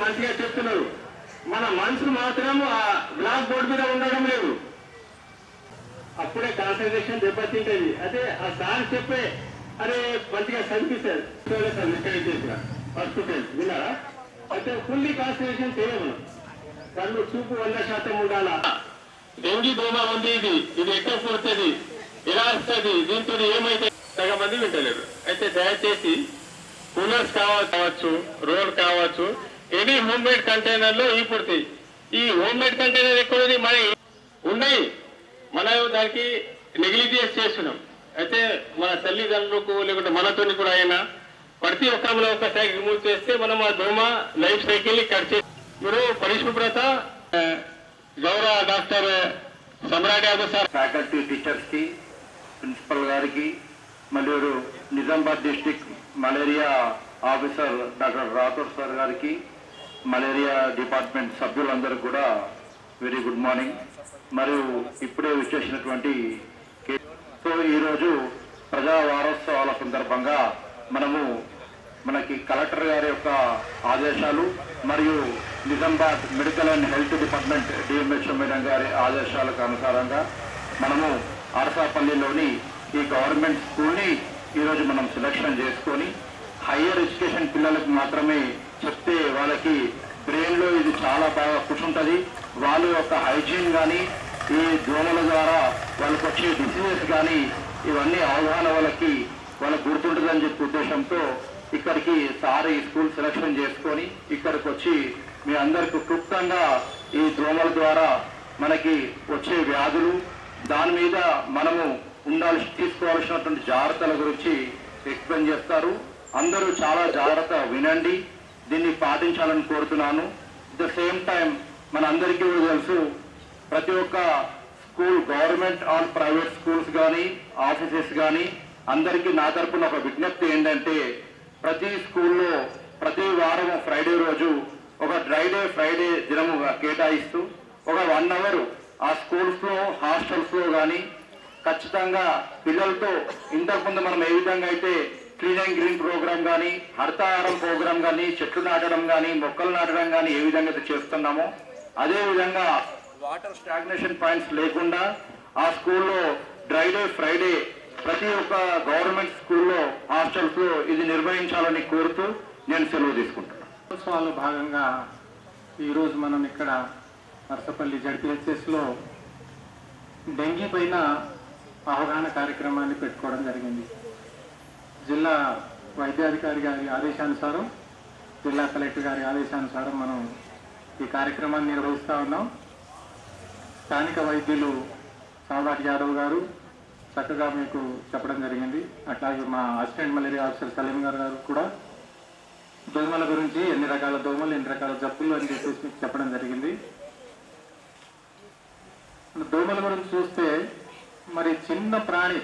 మంచిగా చెప్తున్నారు, మన మనసులు మాత్రం ఆ బ్లాక్ బోర్డు మీద ఉండడం లేదు. అప్పుడే కాన్సన్ట్రేషన్ దెబ్బతింటది. అదే ఆ సార్ చెప్పే అరే మంచిగా చదివిస్తారు ఫస్ట్ విన్నారా? అయితే ఫుల్లీ కాన్సన్ట్రేషన్ చేయము. కళ్ళు చూపు 100% ఉండాలా. డెంగీ దోమ ఉంది, ఇది ఎక్కడ పోతుంది, ఎలా వస్తుంది, దీంతో ఏమైతే సగం మంది వింటలేరు. అయితే దయచేసి కూలర్స్ కావచ్చు, రోడ్ కావచ్చు, ఎనీ హోమ్ మేడ్ కంటైనర్ లో ఈ పుడతాయి. ఈ హోమ్ మేడ్ కంటైనర్ ఎక్కువ మన ఉన్నాయి, మనం దానికి నెగ్లిజియన్స్ చేస్తున్నాం. అయితే మన తల్లిదండ్రులకు లేకుంటే మనతోని కూడా అయినా ప్రతి ఒక్కరిలో ఒక సైకిల్ రిమూవ్ చేస్తే మనం ఆ దోమ లైఫ్ సైకిల్ ని కట్ చేసి మీరు పరిశుభ్రత. గౌరవ doctor Samrat Yadav sir, faculty teachers కి, ప్రిన్సిపల్ గారికి, మరియు Nizamabad district malaria officer doctor Rathod sir గారికి, మలేరియా డిపార్ట్మెంట్ సభ్యులందరూ కూడా వెరీ గుడ్ మార్నింగ్. మరియు ఇప్పుడే విచ్చేసినటువంటి ఈరోజు ప్రజా వారోత్సవాల సందర్భంగా మనకి కలెక్టర్ గారి యొక్క ఆదేశాలు మరియు Nizamabad medical and health department DMHO madam గారి ఆదేశాలకు అనుసారంగా మనము అరసాపల్లిలోని ఈ గవర్నమెంట్ స్కూల్ని ఈరోజు మనం సెలక్షన్ చేసుకొని హయ్యర్ ఎడ్యుకేషన్ పిల్లలకు మాత్రమే చెప్తే వాళ్ళకి బ్రెయిన్లో ఇది చాలా బాగా కూర్చుంటుంది. వాళ్ళ యొక్క హైజీన్ కానీ ఈ దోమల ద్వారా వాళ్ళకి వచ్చే డిసీజెస్ కానీ ఇవన్నీ అవగాహన వాళ్ళకు గుర్తుంటుందని చెప్పే ఉద్దేశంతో ఇక్కడికి సార్ ఈ స్కూల్ సెలక్షన్ చేసుకొని ఇక్కడికి వచ్చి మీ అందరికి క్లుప్తంగా ఈ దోమల ద్వారా మనకి వచ్చే వ్యాధులు, దాని మీద మనము తీసుకోవాల్సినటువంటి జాగ్రత్తల గురించి ఎక్స్ప్లెయిన్ చేస్తారు. అందరూ చాలా జాగ్రత్త వినండి, దీన్ని పాటించాలని కోరుతున్నాను. అట్ ద సేమ్ టైం మన అందరికీ తెలుసు, ప్రతి ఒక్క school government or private schools కానీ ఆఫీసెస్ కానీ అందరికీ నా తరపున ఒక విజ్ఞప్తి ఏంటంటే, ప్రతి స్కూల్లో ప్రతి వారం ఫ్రైడే రోజు ఒక డ్రై డే ఫ్రైడే దినము కేటాయిస్తూ ఒక 1 అవర్ ఆ స్కూల్స్లో హాస్టల్స్లో కానీ ఖచ్చితంగా పిల్లలతో ఇంతకుముందు మనం ఏ విధంగా అయితే క్లీన్ అండ్ గ్రీన్ ప్రోగ్రామ్ కానీ, హరితహారం ప్రోగ్రామ్ కానీ, చెట్లు నాటడం కానీ, మొక్కలు నాటడం కానీ ఏ విధంగా అయితే చేస్తున్నామో అదేవిధంగా వాటర్ స్టాగ్నేషన్ పాయింట్స్ లేకుండా ఆ స్కూల్లో డ్రై డే ఫ్రైడే ప్రతి ఒక్క గవర్నమెంట్ స్కూల్లో హాస్టల్స్ లో ఇది నిర్వహించాలని కోరుతూ నేను సెలవు తీసుకుంటున్నాను. ఉత్సవాల్లో భాగంగా ఈరోజు మనం ఇక్కడ నర్సపల్లి జడ్పీహెచ్ఎస్ లో డెంగీ పైన అవగాహన కార్యక్రమాన్ని పెట్టుకోవడం జరిగింది. జిల్లా వైద్యాధికారి గారి ఆదేశానుసారం, జిల్లా కలెక్టర్ గారి ఆదేశానుసారం మనం ఈ కార్యక్రమాన్ని నిర్వహిస్తూ ఉన్నాం. స్థానిక వైద్యులు సమ్రాట్ యాదవ్ గారు చక్కగా మీకు చెప్పడం జరిగింది. అట్లాగే మా అసిస్టెంట్ మలేరియా ఆఫీసర్ సలీం గారు కూడా దోమల గురించి ఎన్ని రకాల దోమలు, ఎన్ని రకాల జబ్బులు అని చెప్పేసి మీకు చెప్పడం జరిగింది. దోమల గురించి చూస్తే మరి చిన్న ప్రాణి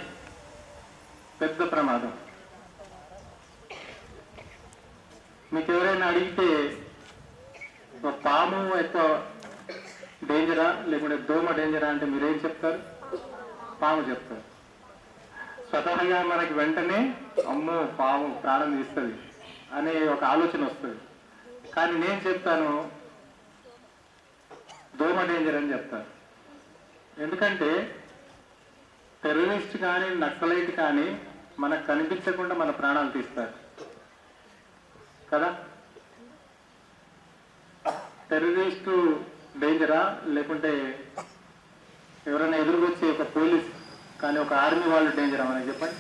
పెద్ద ప్రమాదం. మీకు ఎవరైనా అడిగితే పాము ఎక్కువ డేంజరా లేకుంటే దోమ డేంజరా అంటే మీరేం చెప్తారు? పాము చెప్తారు. స్వతహాగా మనకి వెంటనే అమ్మో పాము ప్రాణం తీస్తుంది అనే ఒక ఆలోచన వస్తుంది. కానీ నేను చెప్తాను దోమ డేంజర్ అని చెప్తాను. ఎందుకంటే టెర్రరిస్ట్ కానీ నక్సలైట్ కానీ మనకు కనిపించకుండా మన ప్రాణాలు తీస్తారు కదా. టెర్రరిస్టు డేంజరా లేకుంటే ఎవరైనా ఎదురుకొచ్చి ఒక పోలీస్ కానీ ఒక ఆర్మీ వాళ్ళు డేంజరా మనకి చెప్పండి.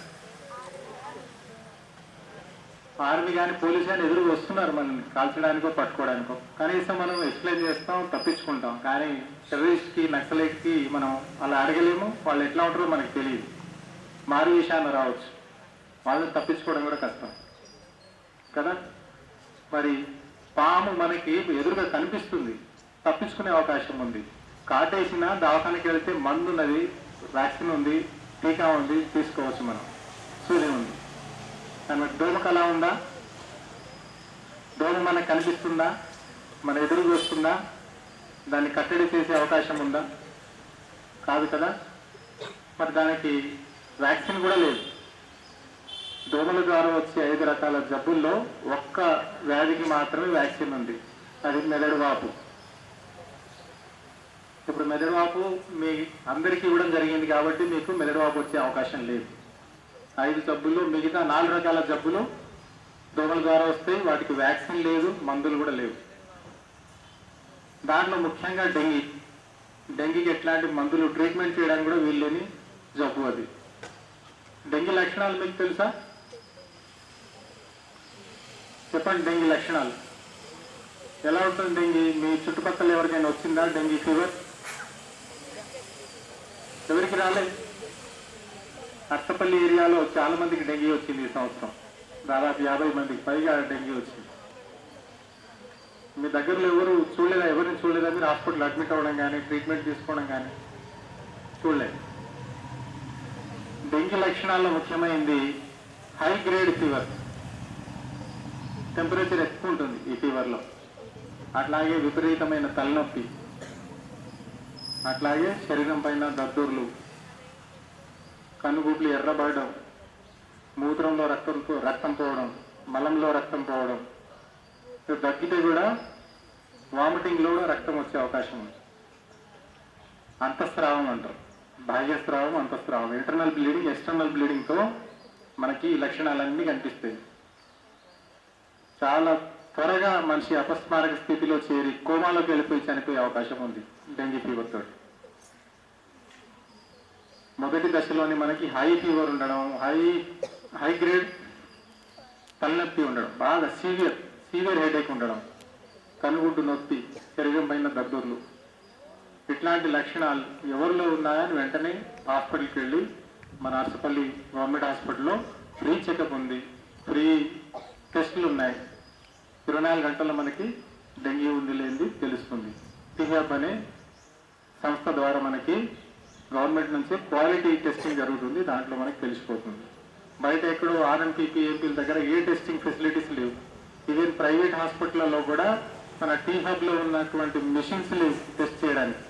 ఆర్మీ కానీ పోలీస్ కానీ ఎదురుకు వస్తున్నారు మనల్ని కాల్చడానికో పట్టుకోవడానికో, కనీసం మనం ఎక్స్ప్లెయిన్ చేస్తాం, తప్పించుకుంటాం. కానీ టెర్రరిస్ట్కి నక్సలైట్కి మనం అలా అడగలేము. వాళ్ళు ఎట్లా ఉంటారో మనకు తెలియదు. మారు విషయాన్ని రావచ్చు, వాళ్ళని తప్పించుకోవడం కూడా కష్టం కదా. మరి పాము మనకి ఎదురుగా కనిపిస్తుంది, తప్పించుకునే అవకాశం ఉంది. కాటేసిన దవాఖానకి వెళ్తే మందు ఉన్నది, వ్యాక్సిన్ ఉంది, టీకా ఉంది, తీసుకోవచ్చు మనం, సూర్యం ఉంది. కానీ దోమకు అలా ఉందా? దోమ మనకు కనిపిస్తుందా? మన ఎదురుగా వస్తుందా? దాన్ని కట్టడి చేసే అవకాశం ఉందా? కాదు కదా. మరి దానికి వ్యాక్సిన్ కూడా లేదు. దోమల ద్వారా వచ్చే 5 రకాల జబ్బుల్లో ఒక్క వ్యాధికి మాత్రమే వ్యాక్సిన్ ఉంది. అది మెదడు వాపు. ఇప్పుడు మెదడు వాపు మీ అందరికీ ఇవ్వడం జరిగింది కాబట్టి మీకు మెదడు వాపు వచ్చే అవకాశం లేదు. 5 జబ్బులు, మిగతా 4 రకాల జబ్బులు దోమల ద్వారా వస్తాయి. వాటికి వ్యాక్సిన్ లేదు, మందులు కూడా లేవు. దాంట్లో ముఖ్యంగా డెంగీకి ఎట్లాంటి మందులు ట్రీట్మెంట్ చేయడానికి కూడా వీల్లేని జబ్బు అది. డెంగీ లక్షణాలు మీకు తెలుసా? చెప్పండి. డెంగీ లక్షణాలు ఎలా ఉంటుంది? డెంగీ మీ చుట్టుపక్కల ఎవరికైనా వచ్చిందా డెంగీ ఫీవర్? ఎవరికి రాలేదు. అత్తపల్లి ఏరియాలో చాలా మందికి డెంగీ వచ్చింది ఈ సంవత్సరం. దాదాపు 50 మందికి పైగా డెంగీ వచ్చింది. మీ దగ్గరలో ఎవరు చూడలేదా? ఎవరిని చూడలేదా? మీరు హాస్పిటల్ అడ్మిట్ అవ్వడం కానీ ట్రీట్మెంట్ తీసుకోవడం కానీ చూడలేదు. డెంగీ లక్షణాల్లో ముఖ్యమైనది హై గ్రేడ్ ఫీవర్. టెంపరేచర్ ఎక్కువ ఉంటుంది ఈ ఫీవర్లో. అట్లాగే విపరీతమైన తలనొప్పి, అట్లాగే శరీరం పైన దద్దుర్లు, కనుగుడ్లు ఎర్రబడడం, మూత్రంలో రక్తం పోవడం, మలంలో రక్తం పోవడం, దగ్గితే కూడా వామిటింగ్లో కూడా రక్తం వచ్చే అవకాశం ఉంది. అంతఃస్రావం అంటారు. బాహ్యస్రావం, అంతఃస్రావం, ఇంటర్నల్ బ్లీడింగ్, ఎక్స్టర్నల్ బ్లీడింగ్తో మనకి ఈ లక్షణాలన్నీ కనిపిస్తాయి. చాలా త్వరగా మనిషి అపస్మారక స్థితిలో చేరి కోమాలోకి వెళ్ళిపోయి చనిపోయే అవకాశం ఉంది డెంగీ ఫీవర్ తోటి. మొదటి దశలోని మనకి హై ఫీవర్ ఉండడం, హై గ్రేడ్ తలనొప్పి ఉండడం, బాగా సీవియర్ హెడేక్ ఉండడం, కనుగుడ్డు నొప్పి, శరీరం పైన దద్దుర్లు, ఇట్లాంటి లక్షణాలు ఎవరిలో ఉన్నాయని వెంటనే హాస్పిటల్కి వెళ్ళి మన నర్సపల్లి గవర్నమెంట్ హాస్పిటల్లో ఫ్రీ చెకప్ ఉంది, ఫ్రీ టెస్టులు ఉన్నాయి. 24 గంటల్లో మనకి డెంగీ ఉంది లేనిది తెలుస్తుంది. టీహబ్ అనే సంస్థ ద్వారా మనకి గవర్నమెంట్ నుంచి క్వాలిటీ టెస్టింగ్ జరుగుతుంది. దాంట్లో మనకి తెలిసిపోతుంది. బయట ఎక్కడో ఆర్ఎంపీ, పిఎంపీల దగ్గర ఏ టెస్టింగ్ ఫెసిలిటీస్ లేవు. ఈవెన్ ప్రైవేట్ హాస్పిటల్లో కూడా మన టీహబ్లో ఉన్నటువంటి మిషన్స్ లేవు టెస్ట్ చేయడానికి.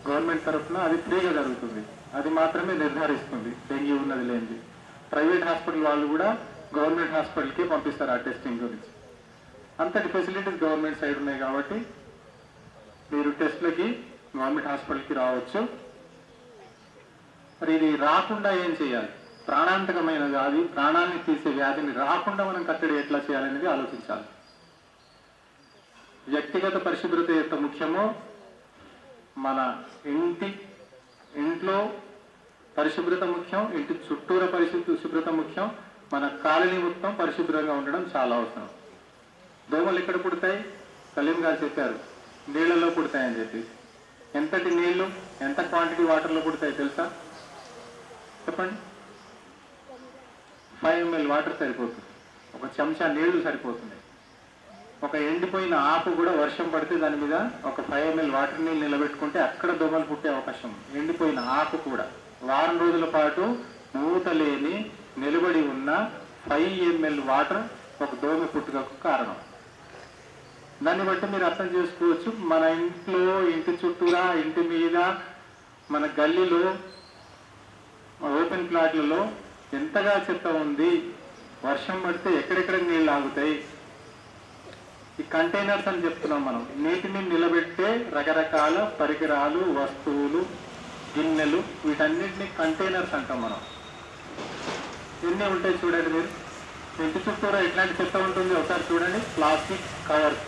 గవర్నమెంట్ తరఫున అది ఫ్రీగా జరుగుతుంది. అది మాత్రమే నిర్ధారిస్తుంది డెంగీ ఉన్నది లేనిది. ప్రైవేట్ హాస్పిటల్ వాళ్ళు కూడా గవర్నమెంట్ హాస్పిటల్కి పంపిస్తారు ఆ టెస్టింగ్ గురించి. అంతటి ఫెసిలిటీస్ గవర్నమెంట్ సైడ్ ఉన్నాయి కాబట్టి మీరు టెస్ట్లకి గవర్నమెంట్ హాస్పిటల్కి రావచ్చు. మరి ఇది రాకుండా ఏం చేయాలి? ప్రాణాంతకమైన వ్యాధి, ప్రాణాన్ని తీసే వ్యాధిని రాకుండా మనం కట్టడి ఎట్లా చేయాలనేది ఆలోచించాలి. వ్యక్తిగత పరిశుభ్రత ఎంత ముఖ్యమో మన ఇంట్లో పరిశుభ్రత ముఖ్యం, ఇంటి చుట్టూర పరిశుభ్రత ముఖ్యం, మన కాలనీ మొత్తం పరిశుభ్రంగా ఉండడం చాలా అవసరం. దోమలు ఎక్కడ పుడతాయి? సలీం గారు చెప్పారు, నీళ్లలో పుడతాయని చెప్పి. ఎంతటి నీళ్లు, ఎంత క్వాంటిటీ వాటర్లో పుడతాయి తెలుసా? చెప్పండి. 5 ml వాటర్ సరిపోతుంది. ఒక చెంచా నీళ్లు సరిపోతుంది. ఒక ఎండిపోయిన ఆకు కూడా వర్షం పడితే దాని మీద ఒక 5 ml వాటర్ నీళ్ళు నిలబెట్టుకుంటే అక్కడ దోమలు పుట్టే అవకాశం ఉంది. ఎండిపోయిన ఆకు కూడా వారం రోజుల పాటు మూత లేని నిలబడి ఉన్న 5 ml వాటర్ ఒక దోమ పుట్టుకకు కారణం. దాన్ని బట్టి మీరు అర్థం చేసుకోవచ్చు, మన ఇంట్లో, ఇంటి చుట్టూరా, ఇంటి మీద, మన గల్లీలో, ఓపెన్ ప్లాట్లలో ఎంతగా చెత్త ఉంది. వర్షం పడితే ఎక్కడెక్కడ నీళ్ళు ఆగుతాయి. ఈ కంటైనర్స్ అని చెప్తున్నాం మనం. నీటిని నిలబెట్టే రకరకాల పరికరాలు, వస్తువులు, గిన్నెలు, వీటన్నిటిని కంటైనర్స్ అంటాం మనం. ఎన్ని ఉంటాయి చూడండి మీరు. ఇంటి చుట్టూరా ఎట్లాంటి చెత్త ఉంటుంది ఒకసారి చూడండి. Plastic covers,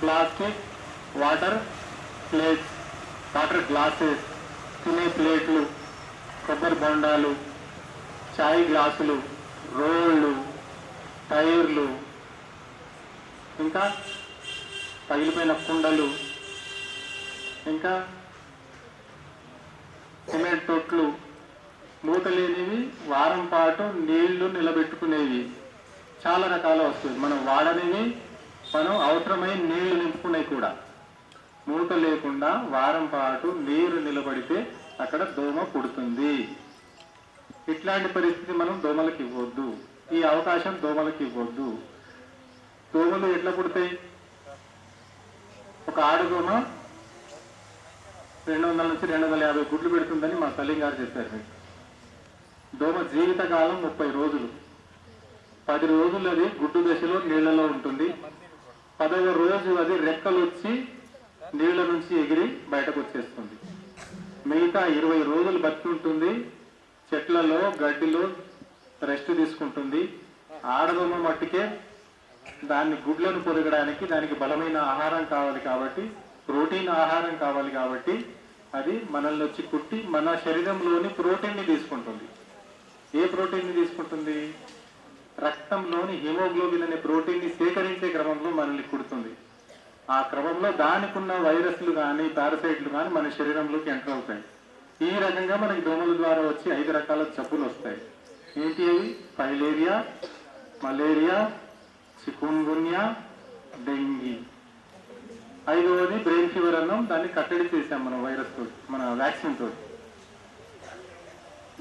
plastic water plates, water glasses, తినే ప్లేట్లు, కొబ్బరి బొండాలు, చాయ్ గ్లాసులు, రోళ్ళు, టైర్లు, ఇంకా పగిలిపోయిన కుండలు, ఇంకా సిమెంట్ తొట్లు, మూతలేనివి, వారం పాటు నీళ్లు నిలబెట్టుకునేవి, చాలా రకాల వస్తువులు. మనం వాడనివి, మనం అవసరమై నీళ్లు నింపుకునేవి కూడా. మూత లేకుండా వారం పాటు నీరు నిలబడితే అక్కడ దోమ పుడుతుంది. ఇట్లాంటి పరిస్థితి మనం దోమలకి ఇవ్వద్దు. ఈ అవకాశం దోమలకి ఇవ్వద్దు. దోమలు ఎట్లా పుడతాయి? ఒక ఆడదోమ 200 నుంచి 250 గుడ్లు పెడుతుందని మా సలీం గారు చెప్పారు. మీకు దోమ జీవితకాలం 30 రోజులు. 10 రోజులు అది గుడ్డు దశలో నీళ్లలో ఉంటుంది. 10వ రోజు అది రెక్కలు వచ్చి నీళ్ల నుంచి ఎగిరి బయటకు వచ్చేస్తుంది. మిగతా 20 రోజులు బతికి ఉంటుంది, చెట్లలో గడ్డిలో రెస్ట్ తీసుకుంటుంది. ఆడదోమ మట్టికే దాన్ని గుడ్లను పొదగడానికి దానికి బలమైన ఆహారం కావాలి కాబట్టి, ప్రోటీన్ ఆహారం కావాలి కాబట్టి అది మనల్ని వచ్చి కుట్టి మన శరీరంలోని ప్రోటీన్ని తీసుకుంటుంది. ఏ ప్రోటీన్ని తీసుకుంటుంది? రక్తంలోని హిమోగ్లోబిన్ అనే ప్రోటీన్ని సేకరించే క్రమంలో మనల్ని కుడుతుంది. ఆ క్రమంలో దానికి ఉన్న వైరస్లు కానీ పారాసైట్లు కానీ మన శరీరంలోకి ఎంటర్ అవుతాయి. ఈ రకంగా మనకి దోమల ద్వారా వచ్చి 5 రకాల జబ్బులు వస్తాయి. ఏంటి అవి? Filaria, malaria, chikungunya, dengue. 5వది బ్రెయిన్ ఫీవర్ అన్నాం, దాన్ని కట్టడి చేసాం మనం వైరస్ తోటి, మన వ్యాక్సిన్ తోటి.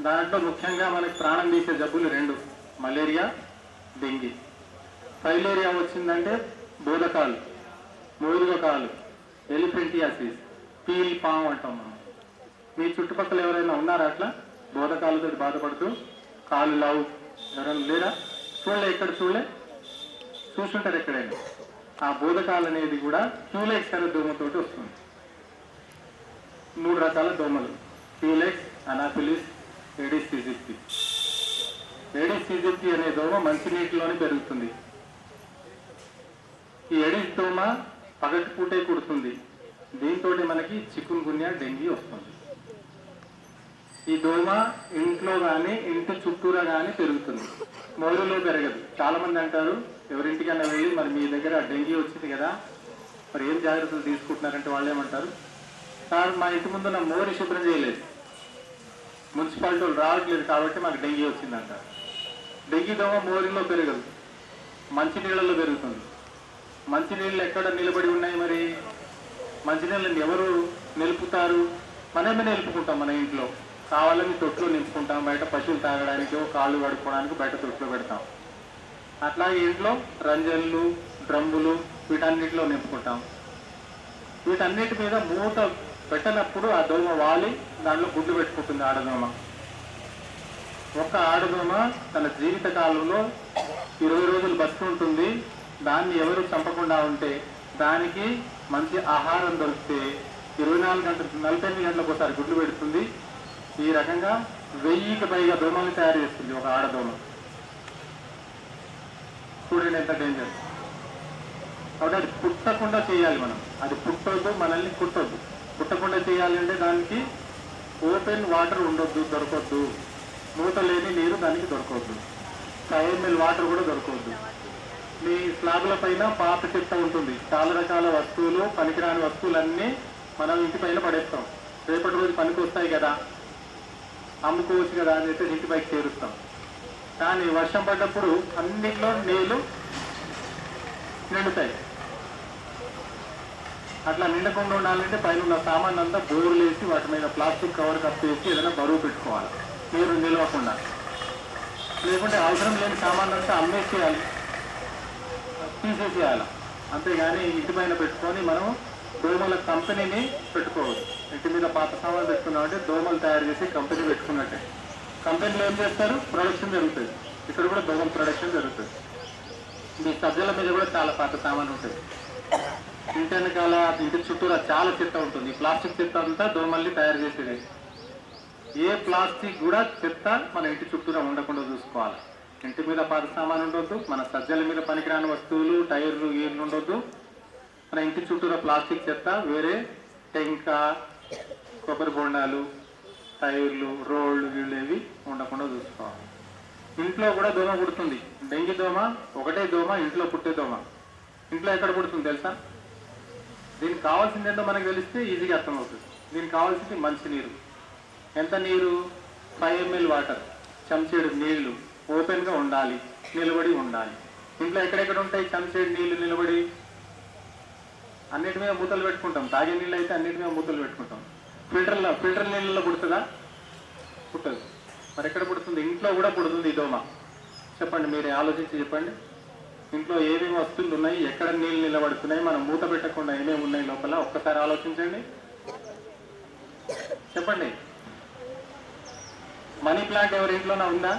దాంట్లో ముఖ్యంగా మనకి ప్రాణం తీసే జబ్బులు 2, మలేరియా, డెంగీ. ఫైలేరియా వచ్చిందంటే బోధకాలు, మోదుగకాలు, ఎలిఫెంటియాసిస్, పీల్ పాము అంటాం మనం. మీ చుట్టుపక్కల ఎవరైనా ఉన్నారా అట్లా బోధకాలతో బాధపడుతూ? కాలు లావు ఎవరైనా లేరా? చూడలే, ఎక్కడ చూసుంటారు ఎక్కడైనా. ఆ బోధకాలు అనేది కూడా క్యూలెక్స్ అనే దోమతోటి వస్తుంది. 3 రకాల దోమలు: culex, anopheles, Aedes aegypti. Aedes aegypti అనే దోమ మంచినీటిలోనే పెరుగుతుంది. ఈ ఏడిస్ దోమ పగటిపూటే కుడుతుంది. దీంతో మనకి చికున్గున్యా, డెంగీ వస్తుంది. ఈ దోమ ఇంట్లో కానీ ఇంటి చుట్టూరా కానీ పెరుగుతుంది, మోరులో పెరగదు. చాలా మంది అంటారు, ఎవరింటికన్నా వెళ్ళి మరి మీ దగ్గర డెంగీ వచ్చింది కదా, మరి ఏం జాగ్రత్తలు తీసుకుంటున్నారంటే వాళ్ళు ఏమంటారు, సార్ మా ఇంటి ముందు నా మోరి శుభ్రం చేయలేదు, మున్సిపాలిటీ వాళ్ళు రావట్లేదు కాబట్టి మాకు డెంగీ వచ్చిందంటారు. డెంగీ దోమ మోరిలో పెరగదు, మంచినీళ్ళలో పెరుగుతుంది. మంచినీళ్ళు ఎక్కడ నిలబడి ఉన్నాయి? మరి మంచినీళ్ళని ఎవరు నిలుపుతారు? మనమే నిలుపుకుంటాం. మన ఇంట్లో కావాలని తొట్లు నింపుకుంటాం, బయట పశువులు తాగడానికి, కాళ్ళు కడుక్కోవడానికి బయట తొట్లు పెడతాం. అట్లాగే ఇంట్లో రంజన్లు, డ్రమ్ములు వీటన్నిటిలో నింపుకుంటాం. వీటన్నిటి మీద మూత పెట్టనప్పుడు ఆ దోమ వాలి దాంట్లో గుడ్లు పెట్టుకుంటుంది ఆడదోమ. ఒక ఆడదోమ తన జీవిత కాలంలో 20 రోజులు బతుకుంటుంది. దాన్ని ఎవరు చంపకుండా ఉంటే, దానికి మంచి ఆహారం దొరికితే 24 గంటలు 48 గంటలకు ఒకసారి గుడ్లు పెడుతుంది. ఈ రకంగా 1000కి పైగా దోమల్ని తయారు చేస్తుంది ఒక ఆడదోమ. చూడండి ఎంత డేంజర్. కాబట్టి అది పుట్టకుండా చేయాలి మనం. అది పుట్టొద్దు, మనల్ని కుట్టొద్దు. పుట్టకుండా చేయాలి అంటే దానికి ఓపెన్ వాటర్ ఉండొద్దు, దొరకొద్దు. మూత లేని నీరు దానికి దొరకవద్దు. 5 ml వాటర్ కూడా దొరకవద్దు. మీ స్లాబ్ల పైన పాత చెత్త ఉంటుంది. చాలా రకాల వస్తువులు, పనికిరాని వస్తువులన్నీ మనం ఇంటి పైన పడేస్తాం. రేపటి రోజు పనికి వస్తాయి కదా, అమ్ముకోవచ్చు కదా అని అయితే ఇంటి పైకి చేరుస్తాం. కానీ వర్షం పడ్డప్పుడు అన్నింటిలో నీళ్లు నిండుతాయి. అట్లా నిండకుండా ఉండాలంటే పైన ఉన్న సామాన్ అంతా బోర్లు వేసి వాటి మీద ప్లాస్టిక్ కవర్ కప్పేసి ఏదైనా బరువు పెట్టుకోవాలి, నీరు నిలవకుండా. లేకుంటే అవసరం లేని సామాన్ అంతా అమ్మేసేయాలి, తీసేసేయాలి. అంతేగాని ఇంటి పైన పెట్టుకొని మనం దోమల కంపెనీని పెట్టుకోవచ్చు. ఇంటి మీద పాత సామాన్లు పెట్టుకున్నామంటే దోమలు తయారు చేసి కంపెనీ పెట్టుకున్నట్టే. కంపెనీలో ఏం చేస్తారు? ప్రొడక్షన్ జరుగుతుంది. ఇక్కడ కూడా దోమల ప్రొడక్షన్ జరుగుతుంది. మీ సజ్జల మీద కూడా చాలా పాత సామాన్ ఉంటుంది. ఇంటి వెనకాల, ఇంటి చుట్టూరా చాలా చెత్త ఉంటుంది. ప్లాస్టిక్ చెత్త అంతా దోమల్ని తయారు చేసేది. ఏ ప్లాస్టిక్ కూడా చెత్త మన ఇంటి చుట్టూరా ఉండకుండా చూసుకోవాలి. ఇంటి మీద పాత సామాన్ ఉండొద్దు, మన సజ్జల మీద పనికిరాని వస్తువులు, టైర్లు, గీర్లు ఉండొద్దు. మన ఇంటి చుట్టూరా ప్లాస్టిక్ చెత్త, వేరే టెంక, కొబ్బరి బొండాలు, టైర్లు, రోళ్ళు, వీళ్ళు ఏవి ఉండకుండా చూసుకోవాలి. ఇంట్లో కూడా దోమ పుడుతుంది. డెంగీ దోమ ఒకటే దోమ, ఇంట్లో పుట్టే దోమ. ఇంట్లో ఎక్కడ పుడుతుంది తెలుసా? దీనికి కావాల్సింది ఏంటో మనకు తెలిస్తే ఈజీగా అర్థమవుతుంది. దీనికి కావాల్సింది మంచినీరు. ఎంత నీరు? 5 ml వాటర్, చెంచాడు నీళ్లు ఓపెన్గా ఉండాలి, నిలబడి ఉండాలి. ఇంట్లో ఎక్కడెక్కడ ఉంటాయి చెంచాడు నీళ్లు నిలబడి? అన్నిటి మీద మూతలు పెట్టుకుంటాం. తాగే నీళ్ళు అయితే అన్నిటి మీద మూతలు పెట్టుకుంటాం. ఫిల్టర్ నీళ్ళలో పుడుతుందా? పుట్టదు. మరి ఎక్కడ పుడుతుంది? ఇంట్లో కూడా పుడుతుంది ఈ దోమ. చెప్పండి, మీరే ఆలోచించి చెప్పండి. ఇంట్లో ఏమేమి వస్తువులు ఉన్నాయి, ఎక్కడ నీళ్ళు నిలబడుతున్నాయి, మనం మూత పెట్టకుండా ఏమేమి ఉన్నాయి లోపల, ఒక్కసారి ఆలోచించండి. చెప్పండి. మనీ ప్లాంట్ ఎవరి ఇంట్లోనే ఉందా?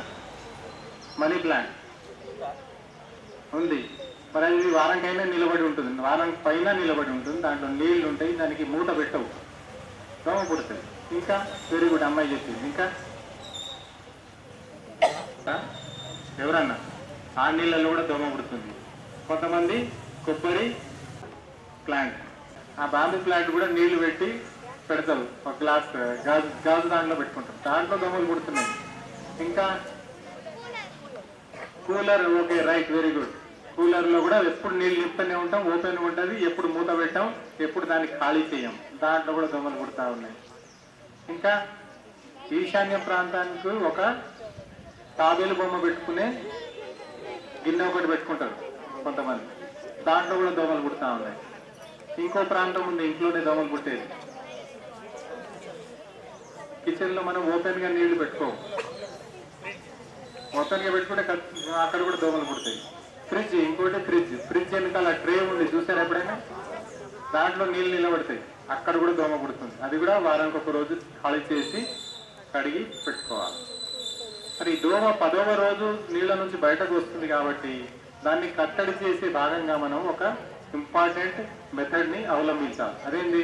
మనీ ప్లాంట్ ఉంది. మరి అది వారంకైనా నిలబడి ఉంటుంది, వారం పైన నిలబడి ఉంటుంది, దాంట్లో నీళ్లు ఉంటాయి, దానికి మూత పెట్టవు, దోమ పుడుతుంది. ఇంకా వెరీ గుడ్, అమ్మాయి చెప్పింది. ఇంకా ఎవరన్నా ఆ నీళ్ళల్లో కూడా దోమ పుడుతుంది. కొంతమంది కొబ్బరి ప్లాంట్, ఆ బాంబు ప్లాంట్ కూడా నీళ్లు పెట్టి పెడతారు, ఒక గ్లాస్ గాజు దాంట్లో పెట్టుకుంటారు, దాంట్లో దోమలు పుడుతున్నాయి. ఇంకా cooler, okay right, very good. కూలర్లో కూడా ఎప్పుడు నీళ్ళు నింపుతూనే ఉంటాం, ఓపెన్ ఉంటుంది, ఎప్పుడు మూత పెట్టాం, ఎప్పుడు దాన్ని ఖాళీ చేయం, దాంట్లో కూడా దోమలు పుడతా ఉన్నాయి. ఇంకా ఈశాన్య ప్రాంతానికి ఒక తాబేలు బొమ్మ పెట్టుకునే గిన్నె ఒకటి పెట్టుకుంటారు కొంతమంది, దాంట్లో కూడా దోమలు పుడతా ఉన్నాయి. ఇంకో ప్రాంతం ఉంది, ఇంట్లోనే దోమలు పుట్టేది. కిచెన్లో మనం ఓపెన్గా నీళ్లు పెట్టుకోము, ఓపెన్గా పెట్టుకుంటే అక్కడ కూడా దోమలు పుడతాయి. ఫ్రిడ్జ్, ఇంకోటి ఫ్రిడ్జ్ వెనకాల ట్రే ఉంది చూసారు ఎప్పుడైనా, దాంట్లో నీళ్ళు నిలబడతాయి, అక్కడ కూడా దోమ పుడుతుంది. అది కూడా వారానికి ఒక రోజు ఖాళీ చేసి కడిగి పెట్టుకోవాలి. మరి ఈ దోమ 10వ రోజు నీళ్ళ నుంచి బయటకు వస్తుంది కాబట్టి దాన్ని కట్టడి చేసే భాగంగా మనం ఒక ఇంపార్టెంట్ మెథడ్ని అవలంబించాలి. అదేంటి?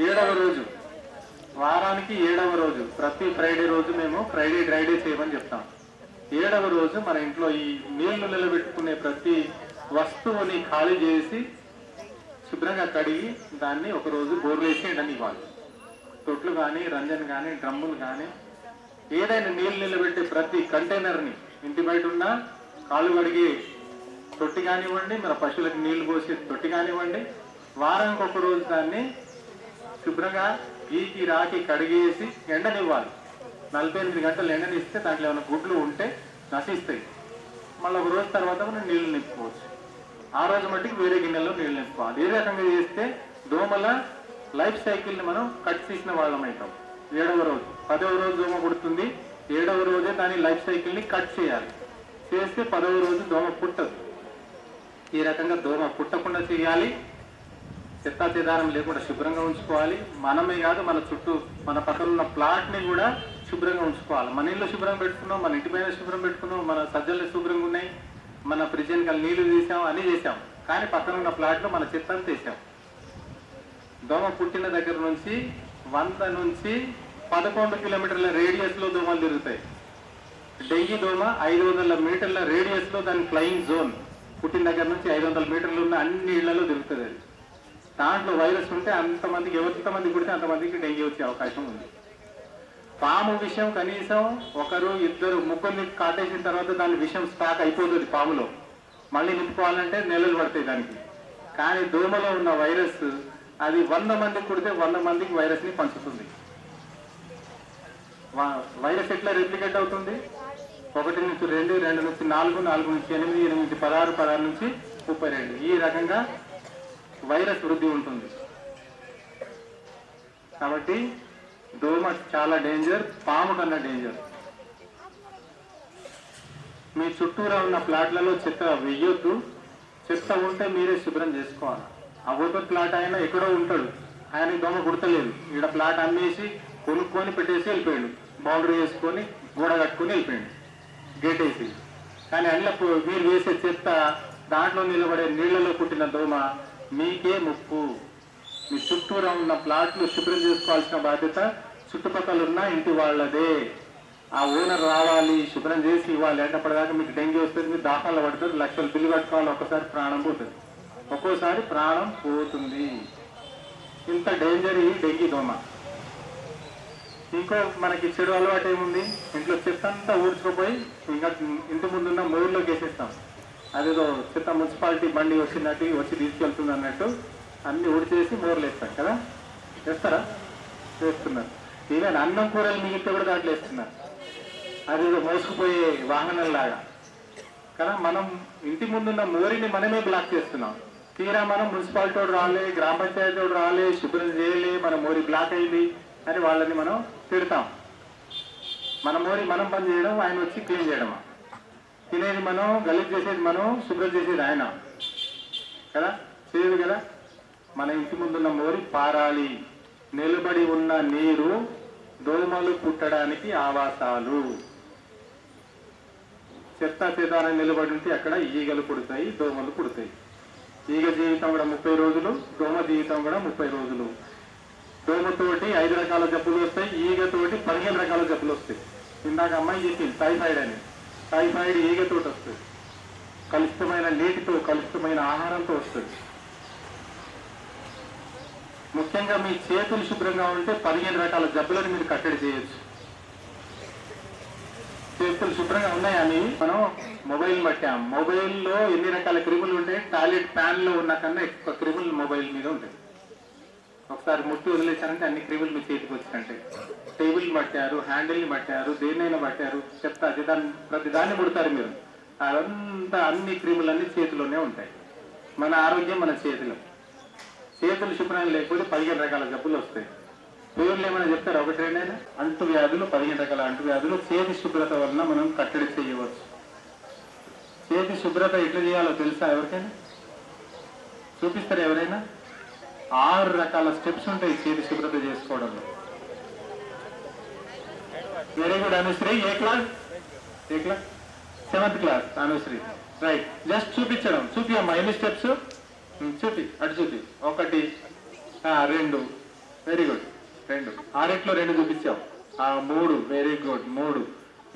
7వ రోజు, వారానికి 7వ రోజు, ప్రతి ఫ్రైడే రోజు మేము ఫ్రైడే డ్రై డే చేయమని చెప్తాం. 7వ రోజు మన ఇంట్లో ఈ నీళ్లు నిలబెట్టుకునే ప్రతి వస్తువుని ఖాళీ చేసి శుభ్రంగా కడిగి దాన్ని ఒకరోజు బోర్లేసి ఎండనివ్వాలి. తొట్లు కానీ, రంజన్ కానీ, డ్రమ్ములు కానీ, ఏదైనా నీళ్ళు నిలబెట్టే ప్రతి కంటైనర్ని, ఇంటి బయట ఉన్న కాళ్ళు కడిగే తొట్టి కానివ్వండి, మన పశువులకు నీళ్లు పోసే తొట్టి కానివ్వండి, వారానికి ఒక రోజు దాన్ని శుభ్రంగా ఈకి రాకి కడిగేసి ఎండనివ్వాలి. 48 గంటలు ఎండనిస్తే దాంట్లో ఏమైనా గుడ్లు ఉంటే నశిస్తాయి. మళ్ళీ ఒక రోజు తర్వాత మనం నీళ్లు నింపుకోవచ్చు. ఆ రోజు మట్టికి వేరే గిన్నెలో నీళ్లు నింపుకోవాలి. ఏ రకంగా చేస్తే దోమల లైఫ్ సైకిల్ని మనం కట్ చేసిన వాళ్ళం అవుతాం. 7వ రోజు, 10వ రోజు దోమ పుడుతుంది, 7వ రోజే దాని లైఫ్ సైకిల్ని కట్ చేయాలి. చేస్తే 10వ రోజు దోమ పుట్టదు. ఈ రకంగా దోమ పుట్టకుండా చేయాలి. చెత్తా చెదారం లేకుండా శుభ్రంగా ఉంచుకోవాలి. మనమే కాదు, మన చుట్టూ మన పక్కన ఉన్న ప్లాట్ని కూడా శుభ్రంగా ఉంచుకోవాలి. మన ఇల్లు శుభ్రంగా పెట్టుకున్నాం, మన ఇంటి పైన శుభ్రం పెట్టుకున్నాం, మన సజ్జలు శుభ్రంగా ఉన్నాయి, మన ఫ్రిడ్జ్ వెనకాల నీళ్లు తీసాం, అన్నీ చేసాం, కానీ పక్కన ఉన్న ప్లాట్లో మన చెత్త అంతా వేసాం. దోమ పుట్టిన దగ్గర నుంచి 100 నుంచి 11 కిలోమీటర్ల రేడియస్లో దోమలు తిరుగుతాయి. డెంగీ దోమ 500 మీటర్ల రేడియస్లో దాని ఫ్లయింగ్ జోన్, పుట్టిన దగ్గర నుంచి 500 మీటర్లు ఉన్న అన్ని ఇళ్లలో తిరుగుతుంది. అది దాంట్లో వైరస్ ఉంటే అంతమందికి, ఎంతమంది పుడితే అంతమందికి డెంగీ వచ్చే అవకాశం ఉంది. పాము విషయం కనీసం 1, 2, 3 కాటేసిన తర్వాత దాని విషయం స్టాక్ అయిపోతుంది పాములో, మళ్ళీ నింపుకోవాలంటే నెలలు పడతాయి దానికి. కానీ దోమలో ఉన్న వైరస్ అది 100 మందికి కుడితే 100 మందికి వైరస్ని పంచుతుంది. వైరస్ ఎట్లా రెప్లికేట్ అవుతుంది? 1 నుంచి 2, 2 నుంచి 4, 4 నుంచి 8, 8 నుంచి 16, 16 నుంచి 32, ఈ రకంగా వైరస్ వృద్ధి ఉంటుంది. కాబట్టి దోమ చాలా డేంజర్, పాము కన్నా డేంజర్. మీ చుట్టూరా ఉన్న ప్లాట్లలో చెత్త వెయ్యొద్దు. చెత్త ఉంటే మీరే శుభ్రం చేసుకోవాలి. ఆ ఓపెన్ ప్లాట్ అయినా ఎక్కడో ఉంటాడు, ఆయనకి దోమ కుడతలేదు, ఈడ ప్లాట్ అమ్మేసి కొనుక్కొని పెట్టేసి వెళ్ళిపోయాడు, బౌండరీ వేసుకొని గోడ కట్టుకొని వెళ్ళిపోయాడు, గేట్ వేసి. కానీ అందులో మీరు వేసే చెత్త, దాంట్లో నిలబడే నీళ్లలో పుట్టిన దోమ మీకే ముప్పు. మీ చుట్టూరా ఉన్న ప్లాట్లు శుభ్రం చేసుకోవాల్సిన బాధ్యత చుట్టుపక్కల ఉన్న ఇంటి వాళ్ళదే. ఆ ఓనర్ రావాలి, శుభ్రం చేసి ఇవ్వాలి. అంటే అప్పటిదాకా మీకు డెంగ్యూ వస్తుంది, మీరు దాఖలు పడుతుంది, లక్షలు బిల్లు కట్టుకోవాలి, ఒక్కసారి ప్రాణం పోతుంది, ఒక్కోసారి ప్రాణం పోతుంది. ఇంత డేంజర్ ఈ డెంగీ దోమ. ఇంకో మనకి చెడు అలవాటు ఏముంది, ఇంట్లో చెత్త అంతా ఊడ్చుకుపోయి ఇంకా ఇంటి ముందున్న మోరులోకి వేసేస్తాం. అదేదో చెత్త మున్సిపాలిటీ బండి వచ్చినట్టు వచ్చి తీసుకెళ్తుంది అన్నట్టు అన్ని ఊడ్చేసి మోర్లు వేస్తాం కదా, వేస్తారా? వేస్తున్నారు. ఈవెన్ అన్నం కూరలు మిగిలితే కూడా దాంట్లో వేస్తున్నారు, అదేదో మోసుకుపోయే వాహనంలాగా కదా. మనం ఇంటి ముందున్న మోరిని మనమే బ్లాక్ చేస్తున్నాం. తీరా మనం మున్సిపాలిటీ రాలే, గ్రామ పంచాయతీ రాలే, శుభ్రం చేయలే, మన మోరి బ్లాక్ అయింది అని వాళ్ళని మనం తిడతాం. మన మోరి మనం పని చేయడం, ఆయన వచ్చి క్లీన్ చేయడమా? తినేది మనం, గలీజ్ చేసేది మనం, శుభ్రం చేసేది ఆయన కదా, చేయదు కదా. మన ఇంటి ముందున్న మోరి పారాలి. నిలబడి ఉన్న నీరు దోమలు పుట్టడానికి ఆవాసాలు. చెత్త చెదారం నిలబడి ఉంటే అక్కడ ఈగలు పుడతాయి, దోమలు పుడతాయి. ఈగ జీవితం కూడా 30 రోజులు, దోమ జీవితం కూడా 30 రోజులు. దోమతోటి 5 రకాల జబ్బులు వస్తాయి, ఈగతోటి 15 రకాల జబ్బులు వస్తాయి. ఇందాక అమ్మాయి చెప్పింది టైఫాయిడ్ అని. టైఫాయిడ్ ఈగతోటి వస్తుంది, కలుషితమైన నీటితో, కలుషితమైన ఆహారంతో వస్తుంది. ముఖ్యంగా మీ చేతులు శుభ్రంగా ఉంటే 15 రకాల జబ్బులను మీరు కట్టడి చేయొచ్చు. చేతులు శుభ్రంగా ఉన్నాయా అని మనం మొబైల్ పట్టాం. మొబైల్లో ఎన్ని రకాల క్రిములు ఉంటాయి, టాయిలెట్ ప్యాన్ లో ఉన్న కన్నా ఎక్కువ క్రిములు మొబైల్ మీద ఉంటాయి. ఒకసారి ముట్టి వదిలేశారంటే అన్ని క్రిములు మీ చేతికి వచ్చినట్టే. టేబుల్ పట్టారు, హ్యాండిల్ని పట్టారు, దేన్నైనా పట్టారు, చెత్త ప్రతి దాన్ని పుడతారు మీరు. అదంతా అన్ని క్రిములన్నీ చేతిలోనే ఉంటాయి. మన ఆరోగ్యం మన చేతిలో. చేతులు శుభ్రం లేకపోతే 15 రకాల జబ్బులు వస్తాయి. పేర్లు ఏమైనా చెప్తారు? ఒకటి రెండైనా అంటు వ్యాధులు, 15 రకాల అంటు వ్యాధులు చేతి శుభ్రత వలన మనం కట్టడి చేయవచ్చు. చేతి శుభ్రత ఎట్లా చేయాలో తెలుసా ఎవరికైనా? చూపిస్తారు ఎవరైనా? 6 రకాల స్టెప్స్ ఉంటాయి చేతి శుభ్రత చేసుకోవడంలో. Very good Anushree. ఏ class? 7th class Anushree. Right. Just చూపించడం. చూపియమ్మా ఎన్ని స్టెప్స్ చూపి, అటు చూపి. 1 2 వెరీ గుడ్ 2 6 2 చూపించావు. 3 వెరీ గుడ్ 3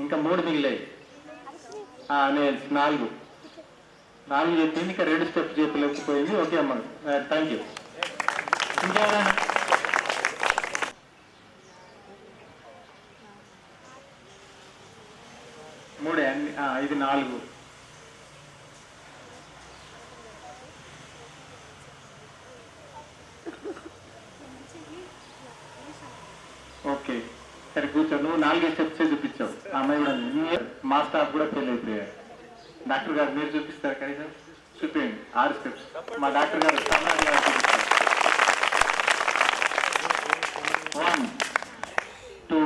ఇంకా 3 మిగిలాయి. నేను 4 చెప్పింది, ఇంకా 2 స్టెప్స్ చెప్పలేకపోయింది. ఓకే అమ్మా, థ్యాంక్ యూ. ఇంకేమైనా? మూడే అన్ని. ఇది 4. ఓకే సరే కూర్చో. నువ్వు 4 స్టెప్స్ చూపించావు. ఆ అమ్మాయి కూడా మా స్టాఫ్ కూడా ఫెయిల్ అయిపోయారు. డాక్టర్ గారు మీరు చూపిస్తారు కనీసం? చూపించండి 6 స్టెప్స్. మా డాక్టర్ గారు 1 2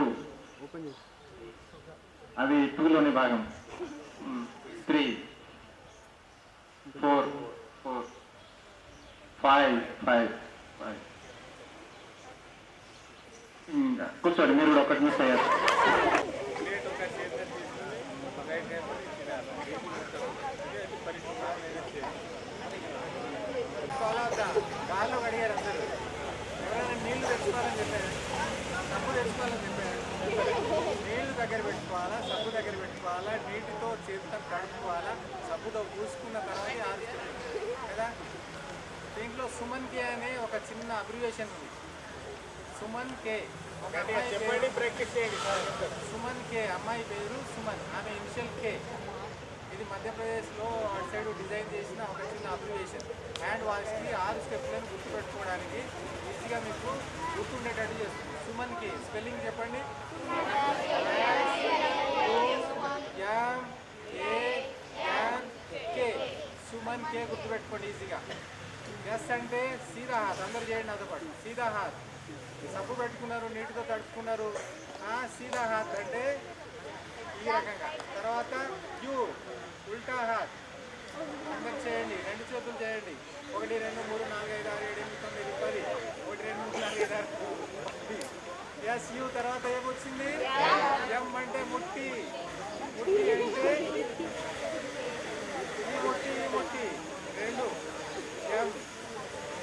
అది 2లోని భాగం. 3 4 5 కూర్చోండి. మీరు కూడా 1 మిస్ అయ్యారు. గాల్లో కడిగారు అందరూ. ఎవరైనా నీళ్లు తెచ్చుకోవాలని చెప్పారు, సబ్బు తెచ్చుకోవాలని చెప్పారు. నీళ్లు దగ్గర పెట్టుకోవాలా, సబ్బు దగ్గర పెట్టుకోవాలా, నీటితో చేతితో కడుక్కోవాలా, సబ్బుతో పూసుకున్న తర్వాత ఆడుతుంది కదా. దీంట్లో సుమన్ కే అనే ఒక చిన్న అబ్రివేషన్ ఉంది. సుమన్ కే చెప్పండి, ప్రాక్టీస్ చేయండి. సుమన్ కే అమ్మాయి పేరు సుమన్, ఆమె ఇనిషియల్ కే. ఇది మధ్యప్రదేశ్లో అటు సైడ్ డిజైన్ చేసిన ఒక చిన్న అబ్రివేషన్. హ్యాండ్ వాష్కి 6 స్టెప్లను గుర్తుపెట్టుకోవడానికి ఈజీగా మీకు గుర్తుండేటట్టు చేస్తుంది. సుమన్ కే స్పెల్లింగ్ చెప్పండి. కే సుమన్ కే గుర్తుపెట్టుకోండి ఈజీగా. ఎస్ అంటే సీదా హాత్. అందరు చేయండి నాతో పాటు. సీదా హాత్. సబ్బు పెట్టుకున్నారు, నీటితో తడుపుకున్నారు. సీదా హాత్ అంటే ఈ రకంగా. తర్వాత యూ ఉల్టా హాత్. అందరు చేయండి, 2 చేతులు చేయండి. 1 2 3 4 5 6 7 8 9 10. 1 2 3 4 5 6 ఎస్ యూ. తర్వాత ఏమొచ్చింది? ఎం అంటే ముట్టి. ముట్టి అంటే ఈ ముట్టి, ఈ ముట్టి 2 ఎం.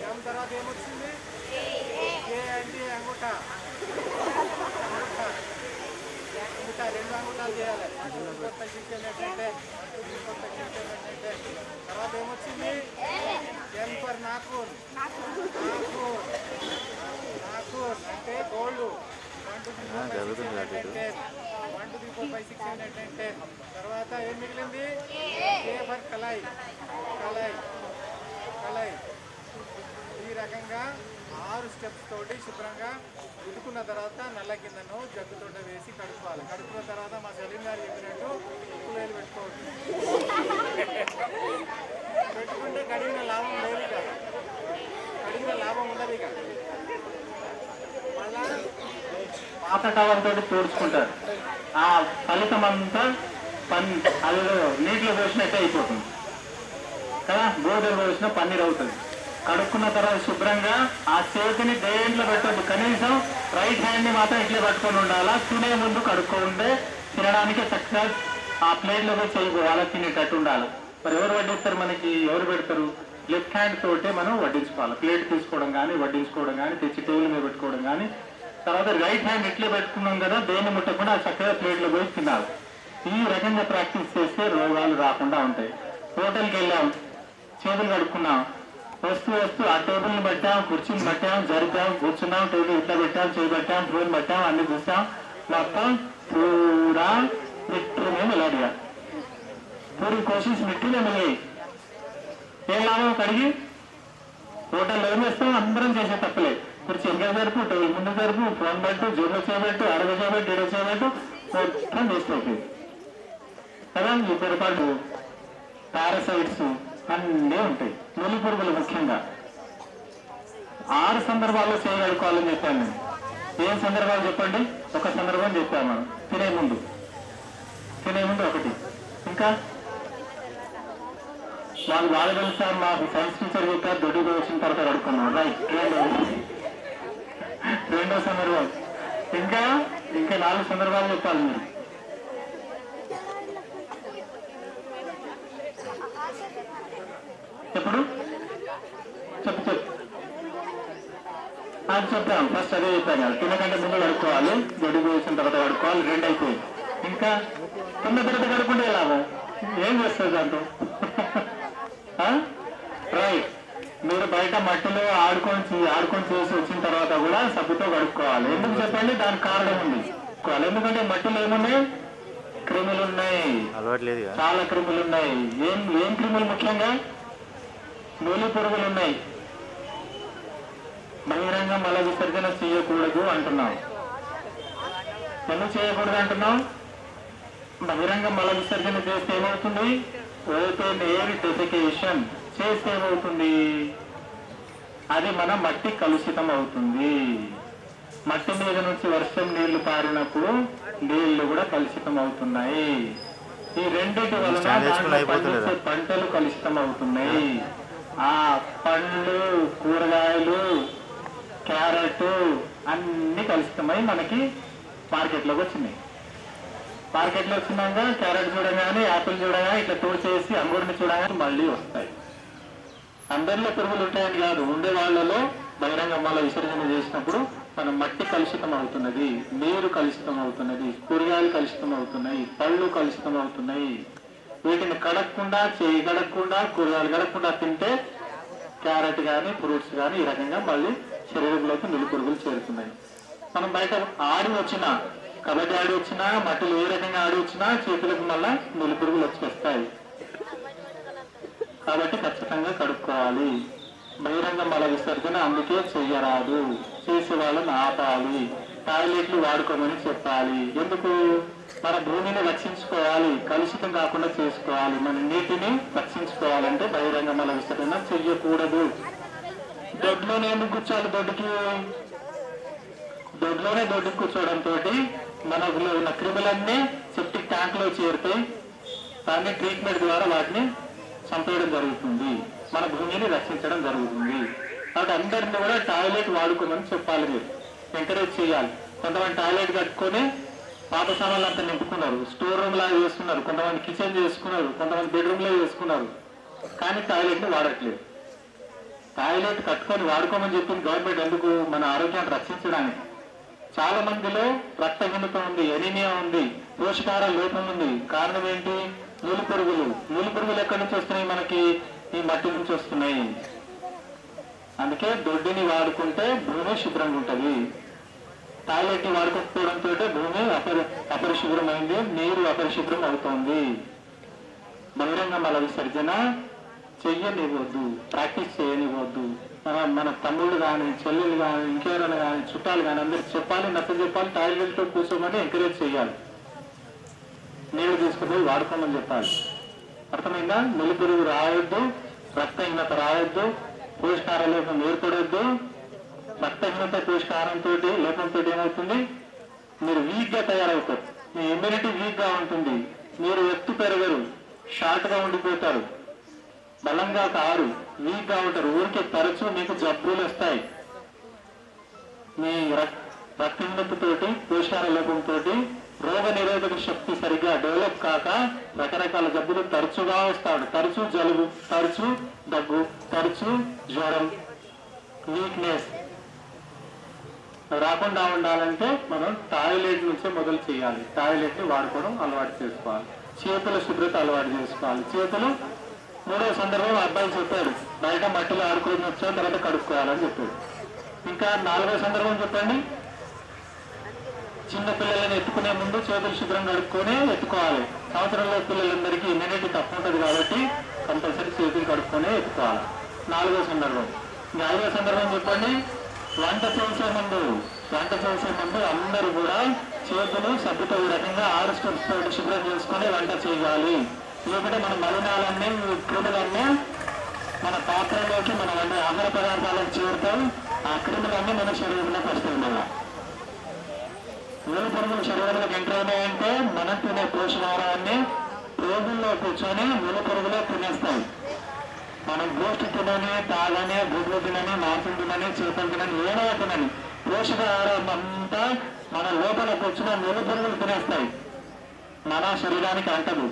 ఎం తర్వాత ఏమొచ్చింది? ఏ అంటే అంగుఠ. అంగుఠ 2 అంగుఠాలు చేయాలి. కొత్త ఏంటంటే తర్వాత ఏమొచ్చింది? N for నాకూర్. నాకూర్ అంటే గోల్డ్. 1 2 3 4 5 6 7 8 10. 1 2 3 4 5 6 7 8 9 10. తర్వాత ఏం మిగిలింది? కే ఫర్ కలాయి. కలాయి. ఈ రకంగా 6 స్టెప్స్ తోటి శుభ్రంగా ఉతుకున్న తర్వాత నల్ల కిందను జగ్గుతోట వేసి కడుక్కోవాలి. కడుక్కున్న తర్వాత మా సలీం గారు చెప్పినట్టు ఉప్పు వేలు పెట్టుకోవచ్చు. పెట్టుకుంటే కడిగిన లాభం లేదు ఇక. కడిగిన లాభం ఉండదు ఇక. మళ్ళా పాత టవర్ తోటి తోడుచుకుంటారు. ఆ ఫలితం అంతా అదిలో నీటిలో పోసినట్టే అయిపోతుంది కదా. గోధుమ పోసిన పన్నీర్ అవుతుంది. కడుక్కున్న తర్వాత శుభ్రంగా ఆ చేతిని దేంట్లో పెట్టద్దు. కనీసం రైట్ హ్యాండ్ని మాత్రం ఇట్లా పట్టుకొని ఉండాలా. తినే ముందు కడుక్కుంటే తినడానికి చక్కగా ఆ ప్లేట్లో పోయి చేయకపోవాలా, తినేటట్టు ఉండాలి. మరి ఎవరు వడ్డిస్తారు మనకి, ఎవరు పెడతారు? లెఫ్ట్ హ్యాండ్ తోటే మనం వడ్డించుకోవాలి. ప్లేట్ తీసుకోవడం కానీ వడ్డించుకోవడం కానీ తెచ్చి టేబుల్ మీద పెట్టుకోవడం కానీ. తర్వాత రైట్ హ్యాండ్ ఇట్లే పెట్టుకున్నాం కదా, దేన్ని ముట్టకుండా చక్కగా ప్లేట్లో పోయి తినాలి. ఈ రకంగా ప్రాక్టీస్ చేస్తే రోగాలు రాకుండా ఉంటాయి. హోటల్కి వెళ్ళాం, చేతులు కడుక్కున్నాం, వస్తూ ఆ టేబుల్ని పెట్టాం, కుర్చీని పెట్టాం, జరిపాం, కూర్చున్నాం, టేబుల్ ఇట్లా పెట్టాం, చేయి పెట్టాం, ఫోన్ పెట్టాం, అన్ని చూసాం, మొత్తం పూరా మిట్టు में मिला दिया, पूरी कोशिश मिट्टी में मिल गई. ఏం లాభం కడిగి? హోటల్లో ఏం చేస్తాం? అందరం చేసే తప్పలే. కుర్చీ ఇంకా జరుపు, టేబుల్ ముందు జరుపు, ఫోన్ పెట్టు, జోబులో చేయబెట్టు, అడగ చేయబెట్టు, ఇడవ చేయబెట్టు, మొత్తం వేస్ట్ అవుతుంది కదా. ఈ పొరపాటు పారాసైట్స్ అన్నీ ఉంటాయి. నులి పురుగులు ముఖ్యంగా 6 సందర్భాల్లో చేయగలుగుకోవాలని చెప్పాను నేను. ఏం సందర్భాలు చెప్పండి? ఒక సందర్భం చెప్పాను మనం, తినే ముందు ఒకటి. ఇంకా మాకు బాగా తెలుసా, మాకు సైన్స్ టీచర్ చెప్పారు దొడ్డికి వచ్చిన తర్వాత కడుక్కున్నాం. రైట్. రెండో సందర్భం. ఇంకా 4 సందర్భాలు చెప్పాలి మీరు. ఎప్పుడు చెప్పు అది చెప్పాను. ఫస్ట్ అదే చెప్పాను, తినకంటే ముందు కడుక్కోవాలి, దొడ్డికి వచ్చిన తర్వాత కడుక్కోవాలి. 2 అయిపోయింది. ఇంకా తిన్న తర్వాత కడుక్కుంటే లాభం ఏం చేస్తుంది దాంతో? రైట్. మీరు బయట మట్టిలో ఆడుకొని చేసి వచ్చిన తర్వాత కూడా సబ్బుతో కడుక్కోవాలి. ఎందుకు చెప్పండి? దానికి కారణం ఉంది. ఎందుకంటే మట్టిలో ఏమున్నాయి? క్రిములు ఉన్నాయి, చాలా క్రిములు ఉన్నాయి. ఏం క్రిములు? ముఖ్యంగా నులి పురుగులు ఉన్నాయి. బహిరంగ మల విసర్జన చేయకూడదు అంటున్నాం. ఎందుకు చేయకూడదు అంటున్నాం? బహిరంగ మల విసర్జన చేస్తే ఏమవుతుంది? ఓపెన్ ఎయిర్ డెఫికేషన్ చేస్తే ఏమవుతుంది? అది మన మట్టి కలుషితం అవుతుంది. మట్టి మీద నుంచి వర్షం నీళ్లు పారినప్పుడు నీళ్లు కూడా కలుషితం అవుతున్నాయి. ఈ రెండింటి వలన పంటలు కలుషితం అవుతున్నాయి. ఆ పండ్లు, కూరగాయలు, క్యారెట్ అన్ని కలుషితమై మనకి మార్కెట్లోకి వచ్చినాయి. మార్కెట్లో వచ్చినాక క్యారెట్ చూడగానే, యాపిల్ చూడగానే ఇట్లా తోచేసి అంగూరిని చూడగానే మళ్ళీ వస్తాయి. అందరిలో పురుగులు ఉంటాయని కాదు, ఉండే వాళ్ళలో బహిరంగ మల విసర్జన చేసినప్పుడు మన మట్టి కలుషితం అవుతున్నది, నీరు కలుషితం అవుతున్నది, కూరగాయలు కలుషితం అవుతున్నాయి, పళ్ళు కలుషితం అవుతున్నాయి. వీటిని కడగకుండా, చేయి కడగకుండా, కూరగాయలు కడగకుండా తింటే క్యారెట్ కానీ ఫ్రూట్స్ కానీ ఈ రకంగా మళ్ళీ శరీరంలోకి నులి పురుగులు చేరుతున్నాయి. మనం బయట ఆడి వచ్చినా, కబడ్డీ ఆడి వచ్చినా, మట్టిలో ఏ రకంగా ఆడి వచ్చినా చేతులకు మళ్ళా నులి పురుగులు వచ్చేస్తాయి. కాబట్టి ఖచ్చితంగా కడుక్కోవాలి. బహిరంగ మల విసర్జన అందుకే చెయ్యరాదు, చేసే వాళ్ళని ఆపాలి. టాయిలెట్లు వాడుకోమని చెప్పాలి. ఎందుకు? మన భూమిని రక్షించుకోవాలి, కలుషితం కాకుండా చేసుకోవాలి. మన నీటిని రక్షించుకోవాలంటే బహిరంగ మల విసర్జన చెయ్యకూడదు. దొడ్లోనే ఎందుకు కూర్చోవాలి? దొడ్డికి కూర్చోవడంతో మనలో ఉన్న క్రిములన్నీ సెప్టిక్ ట్యాంక్ లో చేరితే దాన్ని ట్రీట్మెంట్ ద్వారా వాటిని చంపేయడం జరుగుతుంది, మన భూమిని రక్షించడం జరుగుతుంది. కాబట్టి అందరినీ కూడా టాయిలెట్ వాడుకోమని చెప్పాలి, మీరు ఎంకరేజ్ చేయాలి. కొంతమంది టాయిలెట్ కట్టుకొని పాత సామాన్లు అంతా నింపుకున్నారు, స్టోర్ రూమ్ లాగా చేసుకున్నారు, కొంతమంది కిచెన్ చేసుకున్నారు, కొంతమంది బెడ్రూమ్ లో చేసుకున్నారు, కానీ టాయిలెట్ ని వాడట్లేదు. టాయిలెట్ కట్టుకొని వాడుకోమని చెప్పింది గవర్నమెంట్ ఎందుకు? మన ఆరోగ్యాన్ని రక్షించడానికి. చాలా మందిలో రక్తహీనత ఉంది, ఎనీమియా ఉంది, పోషకాహార లోపం ఉంది. కారణం ఏంటి? నులి పురుగులు ఎక్కడి నుంచి వస్తున్నాయి? మనకి ఈ మట్టి నుంచి వస్తున్నాయి. అందుకే దొడ్డిని వాడుకుంటే భూమి శుభ్రంగా ఉంటుంది. టాయిలెట్ ని వాడుకోకపోవడంతో భూమి అపరిశుభ్రమైంది, నీరు అపరిశుభ్రం అవుతుంది. బహిరంగ మల విసర్జన చెయ్యనివ్వద్దు, ప్రాక్టీస్ చేయనివ్వద్దు. మన తమ్ముళ్ళు కానీ, చెల్లెలు కానీ, ఇంకెవరైనా కానీ, చుట్టాలు కానీ అందరికి చెప్పాలి, నచ్చ చెప్పాలి, టాయిలెట్ లో కూర్చోమని ఎంకరేజ్ చేయాలి. నీళ్లు తీసుకుపోయి వాడుకోమని చెప్పాలి. అర్థమైందా? నులి పురుగు రావద్దు, రక్తహీనత రావద్దు, పోషకాహార లోపం ఏర్పడవద్దు. రక్తహీనత పోషకాహారంతో లోపంతో ఏమవుతుంది? మీరు వీక్ గా తయారవుతారు, మీ ఇమ్యూనిటీ వీక్ గా ఉంటుంది, మీరు ఎత్తు పెరగరు, షార్ట్ గా ఉండిపోతారు, బలంగా కారు, వీక్ గా ఉంటారు. ఊరికే తరచూ మీకు జబ్బులు వస్తాయి. మీ రక్తహీనతతోటి, పోషకాహార లోపంతో రోగ నిరోధక శక్తి సరిగ్గా డెవలప్ కాక రకరకాల జబ్బులు తరచుగా వస్తాడు. తరచు జలుబు, తరచు దగ్గు, తరచు జ్వరం, వీక్నెస్ రాకుండా ఉండాలంటే మనం టాయిలెట్ నుంచే మొదలు చేయాలి. టాయిలెట్ ని వాడుకోవడం అలవాటు చేసుకోవాలి. చేతుల శుభ్రత అలవాటు చేసుకోవాలి. చేతులు మూడో సందర్భం అబ్బాయి చెప్పాడు, బయట మట్టిలో ఆడుకొని వచ్చా తర్వాత కడుక్కోవాలని చెప్పాడు. ఇంకా 4వ సందర్భం చెప్పండి, చిన్న పిల్లలని ఎత్తుకునే ముందు చేతులు శుభ్రంగా కడుక్కొని ఎత్తుకోవాలి. సంవత్సరంలో పిల్లలందరికీ ఇమ్యూనిటీ తక్కువ ఉంటుంది కాబట్టి కంపల్సరీ చేతులు కడుక్కొని ఎత్తుకోవాలి. 4వ సందర్భం. ఇంకా 5వ సందర్భం చెప్పండి, వంట చేసే ముందు అందరూ కూడా చేతులు సబ్బుతో ఈ రకంగా 6 స్టెప్స్ తోటి శుభ్రం చేసుకొని వంట చేయాలి. లేకుంటే మన మలినాలన్నీ క్రిములన్నీ మన పాత్రలోకి మన ఆహార పదార్థాలకు చేరుతాయి. ఆ క్రిములన్నీ మన శరీరంలోకి వస్తాయి. వేలు పురుగులు శరీరంలోకి ఎంటర్ అయినాయంటే మనం తినే పోషకాహారాన్ని రోజుల్లో కూర్చొని వేలు పురుగులో తినేస్తాయి. మనం గోష్ఠి తినని, తాగని, గుడ్లు తినని, మాంసం తినని, చేపలు తినని, ఏదో తినని పోషకాహారం అంతా మన లోపల కూర్చున్న వేలు పురుగులు తినేస్తాయి. మన శరీరానికి అంటదు.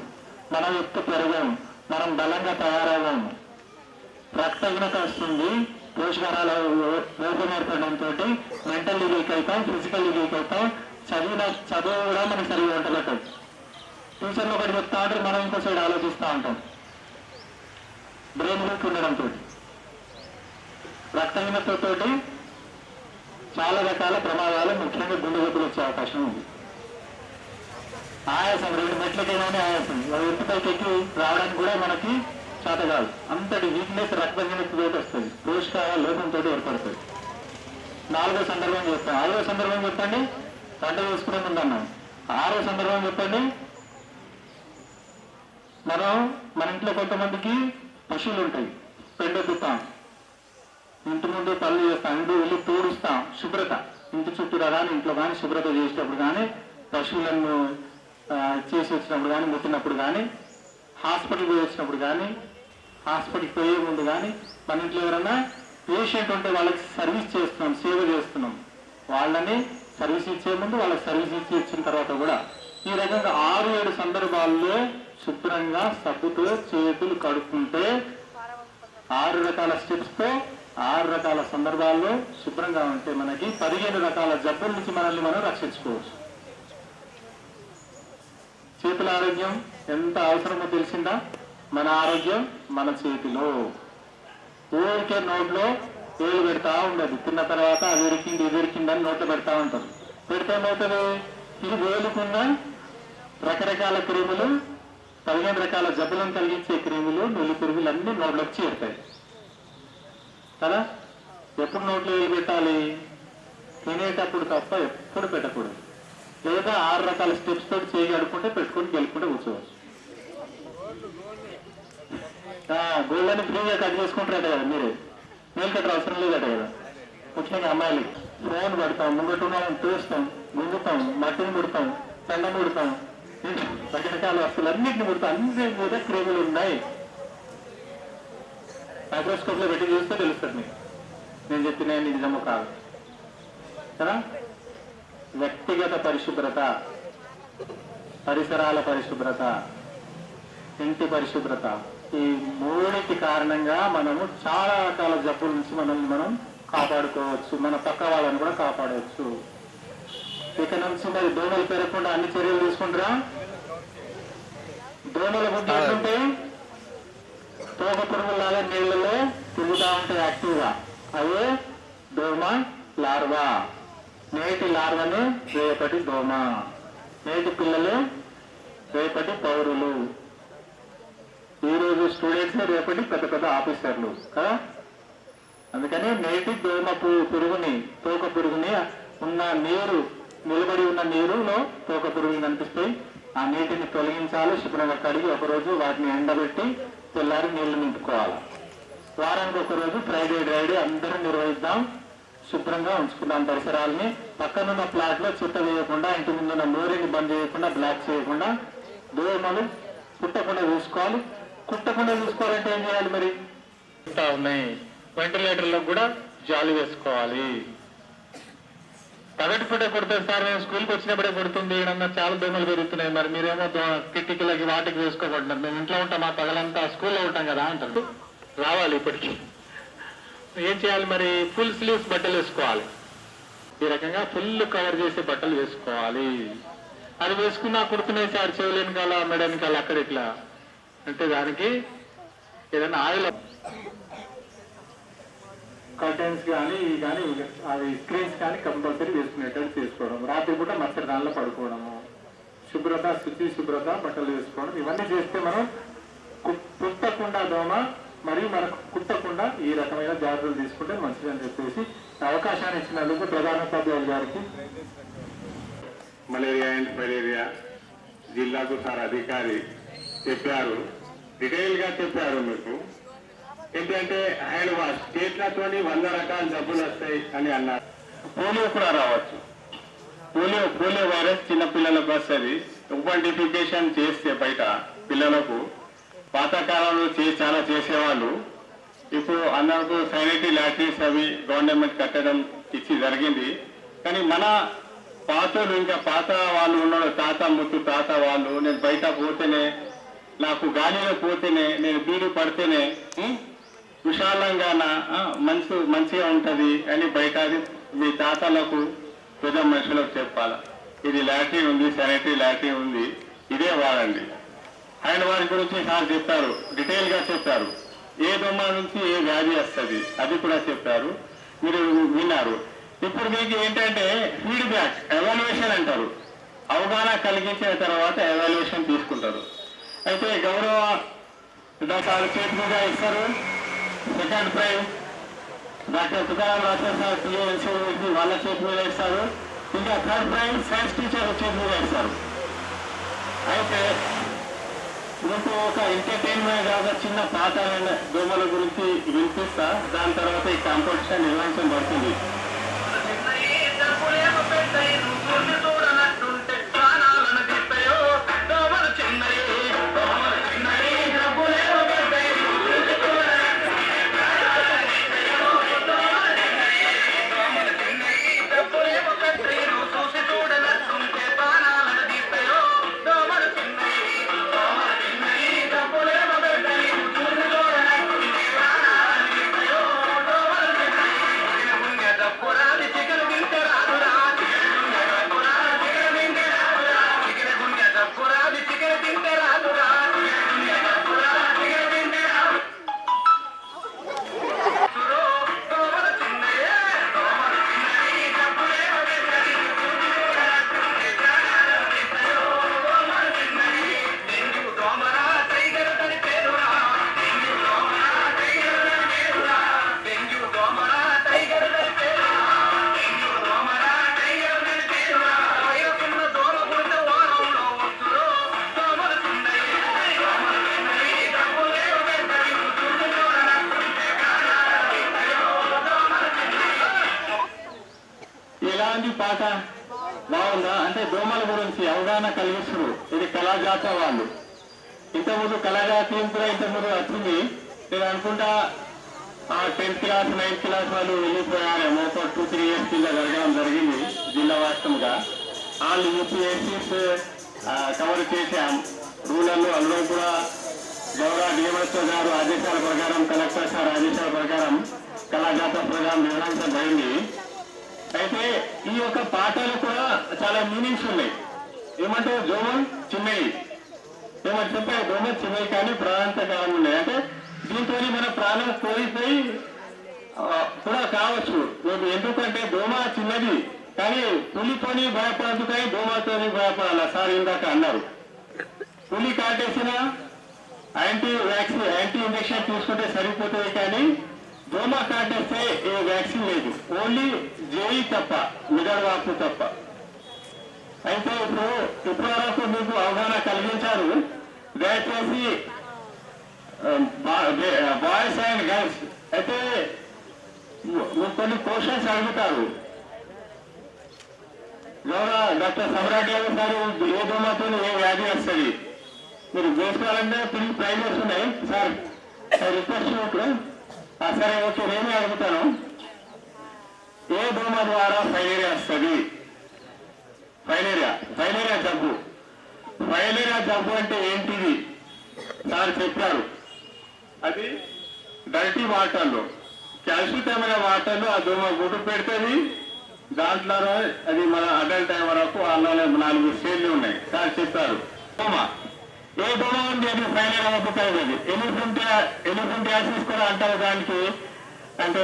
మనం ఎత్తు పెరగం, మనం బలంగా తయారవ్వం, రక్తహీనత వస్తుంది. పోషకాహారాల లోపం ఏర్పడడంతో మెంటల్లీ వీక్ అవుతాం, ఫిజికల్లీ వీక్ అవుతాం. చదువు కూడా మనకి సరిగా ఉంటలేదు. ఫ్యూచర్లో ఒకటి చెప్తా ఉంటారు, మనం ఇంకో సైడ్ ఆలోచిస్తూ ఉంటాం. బ్రెయిన్ వీక్ ఉండడంతో, రక్తహీనతతోటి చాలా రకాల ప్రమాదాలు, ముఖ్యంగా గుండె జబ్బులు వచ్చే అవకాశం ఉంది. ఆయాసం, 2 మెట్లకైనా ఆయాసం, ఎత్తుపైకి ఎక్కి రావడానికి కూడా మనకి చేత కాదు. అంతటి వీక్నెస్ రక్తహీనతతో వస్తుంది, పోషకాహార లోపంతో ఏర్పడుతుంది. 4వ సందర్భం చెప్తాం. 5వ సందర్భం చెప్పండి, వంట చేసుకునే ముందు అన్నాం. 6వ సందర్భం చెప్పండి, మనం మన ఇంట్లో కొంతమందికి పశువులు ఉంటాయి, పెండెత్తుతాం, ఇంటి ముందు పనులు చేస్తాం, ఇంటి వెళ్ళి తూడుస్తాం. శుభ్రత ఇంటి చుట్టూరా కానీ ఇంట్లో కానీ శుభ్రత చేసేటప్పుడు కానీ, పశువులను చేసి వచ్చినప్పుడు కానీ, ముట్టినప్పుడు కానీ, హాస్పిటల్కి పోయి వచ్చినప్పుడు కానీ, హాస్పిటల్కి పోయే ముందు కానీ, మన ఇంట్లో ఎవరైనా పేషెంట్ ఉంటే వాళ్ళకి సర్వీస్ చేస్తున్నాం, సేవ చేస్తున్నాం. వాళ్ళని సర్వీస్ ఇచ్చే ముందు, వాళ్ళకి సర్వీస్ ఇచ్చిన తర్వాత కూడా ఈ రకంగా 6-7 సందర్భాల్లో శుభ్రంగా సబ్బుతో చేతులు కడుక్కుంటే 6 రకాల స్టెప్స్తో 6 రకాల సందర్భాల్లో శుభ్రంగా ఉంటే మనకి 15 రకాల జబ్బుల నుంచి మనల్ని మనం రక్షించుకోవచ్చు. చేతుల ఆరోగ్యం ఎంత అవసరమో తెలిసిందా? మన ఆరోగ్యం మన చేతిలో. ఊరికే నోట్లో వేలు పెడతా ఉండదు. తిన్న తర్వాత అది ఇరికింది ఇది ఇరికిందని నోట్లో పెడతా ఉంటారు. పెడితే ఏమవుతుంది? ఇది వేలుకున్న రకరకాల క్రిములు, 15 రకాల జబ్బులను కలిగించే క్రిములు, నులి పురుగులు అన్ని నోట్లోకి చేరుతాయి కదా. ఎప్పుడు నోట్లో వేలు పెట్టాలి? తినేటప్పుడు తప్ప ఎప్పుడు పెట్టకూడదు. లేదా 6 రకాల స్టెప్స్ తోటి చేయి అడుకుంటే పెట్టుకొని గెలుపుకుంటే కూర్చోవచ్చు. గోళ్ళని ఫ్రీగా కట్ చేసుకుంటారట కదా మీరు, నీళ్ళు కట్టర్ అవసరం లేదట కదా. ముఖ్యంగా అమ్మాయిలు ఫోన్ పెడతాం, ముంగట చూస్తాం, గుంగుతాం, మట్టిని ముడతాం, పెండ ముడతాం, రకరకాల వస్తువులు అన్నింటిని ముడతాం. అన్ని మీద క్రిములు ఉన్నాయి. మైక్రోస్కోప్ లో పెట్టి చూస్తే తెలుస్తుంది మీకు నేను చెప్పిన నిజము కాదు కదా. వ్యక్తిగత పరిశుభ్రత, పరిసరాల పరిశుభ్రత, ఇంటి పరిశుభ్రత, ఈ 3 కారణంగా మనము చాలా రకాల జబ్బుల నుంచి మనం కాపాడుకోవచ్చు. మన పక్క వాళ్ళని కూడా కాపాడవచ్చు. ఇక నుంచి మరి దోమలు పెరగకుండా అన్ని చర్యలు తీసుకుంటారా? దోమల గుడ్లు ఏంటంటే తోక పురుగులాగా నీళ్లలో తిరుగుతూ ఉంటాయి యాక్టివ్గా. అవే దోమ లార్వా. నేటి లార్వను రేపటి దోమ, నేటి పిల్లలు రేపటి పౌరులు, ఈరోజు స్టూడెంట్స్ రేపటి పెద్ద పెద్ద ఆఫీసర్లు కదా. అందుకని నేటి దోమ పురుగుని, తోక పురుగుని ఉన్న నీరు, నిలబడి ఉన్న నీరులో తోక పురుగులు కనిపిస్తాయి. ఆ నీటిని తొలగించాలి. శుభ్రంగా కడిగి ఒకరోజు వాటిని ఎండబెట్టి తెల్లారి నీళ్లు నింపుకోవాలి. వారానికి ఒకరోజు ఫ్రైడే డ్రైడే అందరూ నిర్వహిద్దాం. శుభ్రంగా ఉంచుకుందాం పరిసరాలని. పక్కనున్న ప్లాట్ లో చెత్త వేయకుండా, ఇంటి ముందున్న మోరీని బంద్ చేయకుండా, బ్లాక్ చేయకుండా, దోమలు కుట్టకుండా చూసుకోవాలి. కుట్టకుండా చూసుకోవాలంటే ఏం చేయాలి మరి? ఉన్నాయి వెంటిలేటర్లకు కూడా జాలి వేసుకోవాలి. పగటిపూట కొడుతుంది సార్, మేము స్కూల్కి వచ్చినప్పుడే కొడుతుంది, ఏడన్నా చాలా దోమలు పెరుగుతున్నాయి, మరి మీరేమో కిటికీలకి వాటికి వేసుకోబడుతున్నారు, మేము ఇంట్లో ఉంటాం, మా పగలంతా స్కూల్లో ఉంటాం కదా అంటారు. రావాలి ఇప్పటికీ ఏం చేయాలి మరి? ఫుల్ స్లీవ్స్ బట్టలు వేసుకోవాలి, ఈ రకంగా ఫుల్ కవర్ చేసే బట్టలు వేసుకోవాలి. అది వేసుకున్నా కుడుతున్నాయి సార్, చెవులేని కాల మెడని కాల అక్కడ ఇట్లా అంటే దానికి ఏదైనా ఆయిల్ కర్టెన్స్ కానీ అవి స్క్రీన్స్ కానీ కంపల్సరీ వేసుకునేటట్టు చేసుకోవడం. రాత్రి పూట మచ్చరి దానిలో పడుకోవడము, శుభ్రత, శుభ్రత బట్టలు వేసుకోవడం, ఇవన్నీ చేస్తే మనం కుట్టకుండా దోమ మరియు మనకు కుట్టకుండా ఈ రకమైన జాగ్రత్తలు తీసుకుంటే మంచిదని చెప్పేసి అవకాశాన్ని ఇచ్చినందుకు ప్రధానోపాధ్యాయులు గారికి, మలేరియా అండ్ ఫైలేరియా జిల్లాకు సార్ అధికారి చెప్పారు, డీటెయిల్ గా చెప్పారు. మీకు ఏంటంటే హ్యాండ్ వాష్ చేతులతో 100 రకాల జబ్బులు వస్తాయి అని అన్నారు. పోలియో కూడా రావచ్చు. పోలియో వైరస్ చిన్న పిల్లలకు వస్తుంది. ఓపెన్ చేస్తే బయట పిల్లలకు పాతకాలంలో చాలా చేసేవాళ్ళు. ఇప్పుడు అందరికీ శానిటరీ లాట్రిన్స్ అవి గవర్నమెంట్ కట్టడం ఇచ్చి జరిగింది. కానీ మన పాతలు ఇంకా పాత వాళ్ళు ఉన్నాడు, తాత వాళ్ళు, నేను బయట పోతేనే, నాకు గాలిలో పోతేనే, నేను బీడి పడితేనే విశాలంగా మంచిగా ఉంటది అని బయట మీ తాతలకు పెద్ద మనుషులకు చెప్పాలి. ఇది లాట్రిన్ ఉంది, శానిటరీ లాట్రిన్ ఉంది, ఇదే వాడండి. ఆయన వారి గురించి సార్ చెప్పారు, డీటెయిల్ గా చెప్పారు. ఏ దొమ్మ నుంచి ఏ వ్యాధి వస్తుంది అది కూడా చెప్పారు, మీరు విన్నారు. ఇప్పుడు మీకు ఏంటంటే ఫీడ్బ్యాక్, ఎవాల్యుయేషన్ అంటారు. అవగాహన కలిగించిన తర్వాత ఎవాల్యుయేషన్ తీసుకుంటారు. అయితే గౌరవ డాక్టర్ చేతి మీద ఇస్తారు, second prize doctor Tukaram Rajeshwara sir PNC వాళ్ళ చేతి మీద ఇస్తారు. ఇంకా థర్డ్ ప్రైజ్ సైన్స్ టీచర్ చేతి మీద ఇస్తారు. అయితే మీకు ఒక ఎంటర్టైన్మెంట్ కాగా చిన్న పాట దోమల గురించి వినిపిస్తా, దాని తర్వాత ఈ కాంపిటీషన్ నిర్వహించబడుతుంది. పాట బాగుందా అంటే దోమల గురించి అవగాహన కలిగిస్తున్నారు. ఇది కళాజాత వాళ్ళు. ఇంతకుముందు కళాజాతి కూడా ఇంతకుముందు వచ్చింది. నేను అనుకుంటా 10th క్లాస్ 9th క్లాస్ వాళ్ళు వెళ్ళిపోయారేమో. 2-3 years కింద జరగడం జరిగింది జిల్లా వ్యాప్తంగా. వాళ్ళు యూపీఎస్సీస్ కవర్ చేశాం రూరల్. అందులో కూడా గౌరవ డిఎంఎస్ఓ గారు ఆదేశాల ప్రకారం, కలెక్టర్ సార్ ఆదేశాల ప్రకారం కళాజాత ప్రోగ్రాం నిర్వహించబడింది. అయితే ఈ యొక్క పాటలు కూడా చాలా మీనింగ్స్ ఉన్నాయి. ఏమంటే దోమలు చిన్నవి, ఏమంటే చెప్పాయి దోమలు చిన్నవి కానీ ప్రాణాంతకాలం ఉన్నాయి. అంటే దీంతో మన ప్రాణం కోల్పోయి కూడా కావచ్చు. ఎందుకంటే దోమ చిన్నది కానీ పులితోని భయపడదు, కానీ దోమతోని భయపడాలి. సార్ ఇందాక అన్నారు, పులి కాటేసిన యాంటీ ఇంజెక్షన్ తీసుకుంటే సరిపోతుంది, కానీ దోమ కాటేస్తే ఏ వ్యాక్సిన్ లేదు. ఓన్లీ జేఈ తప్ప, మిగడవాపు తప్ప. అయితే ఇప్పుడు వరకు మీకు అవగాహన కలిగించారు. దయచేసి బాయ్స్ అండ్ గర్ల్స్ అయితే కొన్ని క్వశ్చన్స్ అడుగుతారు. గౌరవ డాక్టర్ సమ్రాట్ గారు సార్, ఏ దోమతో ఏ వ్యాధి వస్తుంది మీరు చేసుకోవాలంటే పిల్లలు ప్రైజెస్ ఉన్నాయి సార్, రిక్వెస్ట్. సరే ఓకే, నేనే అడుగుతాను. ఏ దోమ ద్వారా ఫైలేరియా వస్తుంది? ఫైలేరియా జబ్బు అంటే ఏంటిది సార్ చెప్పారు. అది డర్టీ వాటర్లో, కలుషితమైన వాటర్లో ఆ దోమ గుడ్డు పెడుతుంది. దాంట్లో అది మన అడల్ట్ టైం వరకు అందులో 4 స్టేజ్లు ఉన్నాయి సార్ చెప్పారు. దోమ ఏ దోమ ఉంది అది ఫైలేరియా వస్తుంది. అది ఎలిఫెంటియాసిస్ కూడా అంటారు దానికి, అంటే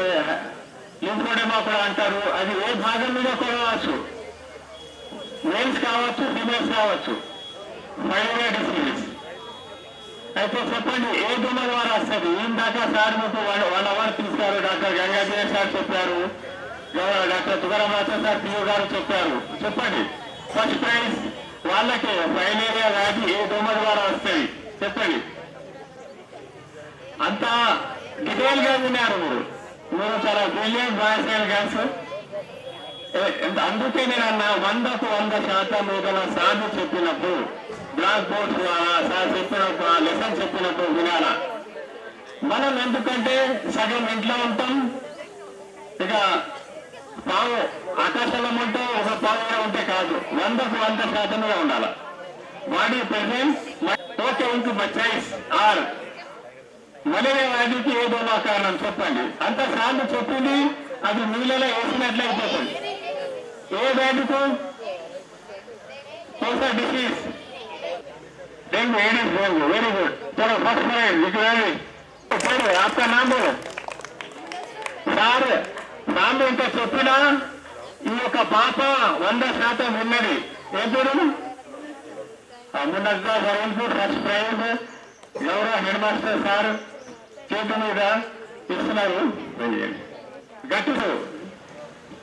లింఫోడెమా కూడా అంటారు. అది ఏ భాగం మీద కొనవచ్చు, మేల్స్ కావచ్చు, ఫీమేల్స్ కావచ్చు. ఫైలేరియా డిసీజ్ అయితే చెప్పండి ఏ దోమ ద్వారా వస్తుంది? ఇందాక సార్ మీకు 1 అవర్ తీసుకారు. డాక్టర్ గంగాధర సార్ చెప్పారు, doctor Tukaram Rathod sir PO గారు చెప్పారు. చెప్పండి ఫస్ట్ ప్రైజ్ వాళ్ళకి ఫైలేరియా వ్యాధి ఏ దోమ ద్వారా వస్తుంది చెప్పండి. అంత డీటెయిల్ గా విన్నారు మీరు చాలా బ్రిలియంట్ బాయ్స్ అండ్ గర్ల్స్. అందుకే నేను అన్నా 100కు 100% ఏదైనా సార్ చెప్పినప్పుడు బ్లాక్ బోర్డ్స్ ద్వారా సార్ చెప్పినప్పుడు లెసన్ చెప్పినప్పుడు వినాలా. మనం ఎందుకంటే సగం ఇంట్లో ఉంటాం, ఇక పావు ఆకాశంలో ఉంటే ఒక పావుగా ఉంటే కాదు, 100కు 100% ఉండాలి. బాడీ ప్రెసెంట్ ఓకే ఇంకో చాయిస్ ఆర్ మలేరియా వ్యాధికి ఏ దోమ కారణం చెప్పండి. అంత సార్లు చెప్పింది అది నీళ్ళలో వేసినట్లయిపోతుంది. ఏ వ్యాధికు? Disease, dengue, Aedes dengue. Very good. चलो फर्स्ट प्राइज निकले. पढ़ो आपका नाम बोलो సార్. నాన్న ఇంకా చెప్పినా ఈ యొక్క పాప 100% విన్నది. ఏం పేరు? మున్నగా సరైనపూర్ ఫస్ట్ ప్రైజ్ ఎవరో హెడ్ మాస్టర్ సార్ చేతి మీద ఇస్తున్నారు. గట్టు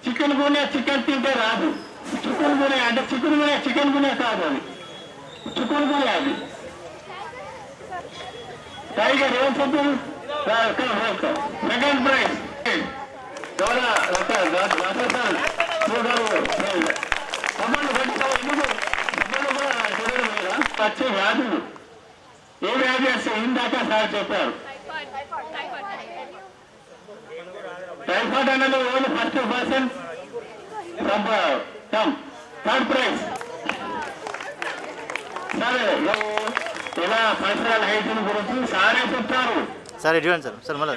చికెన్ తింటే రాదు. చికెన్ గునే కాదు, అది చికెన్ గునే. అది టైగర్ ఏం చెప్పారు? సెకండ్ ప్రైజ్ వచ్చే వ్యాధులు ఏ వ్యాధి వస్తే ఇందాక సార్ చెప్పారు. టైఫాయిడ్ అనేది only first person. Third prize సరే ఇలా పర్సనల్ హైజీన్ గురించి సారే చెప్తారు. సార్ ఇటువంటి సార్ మళ్ళీ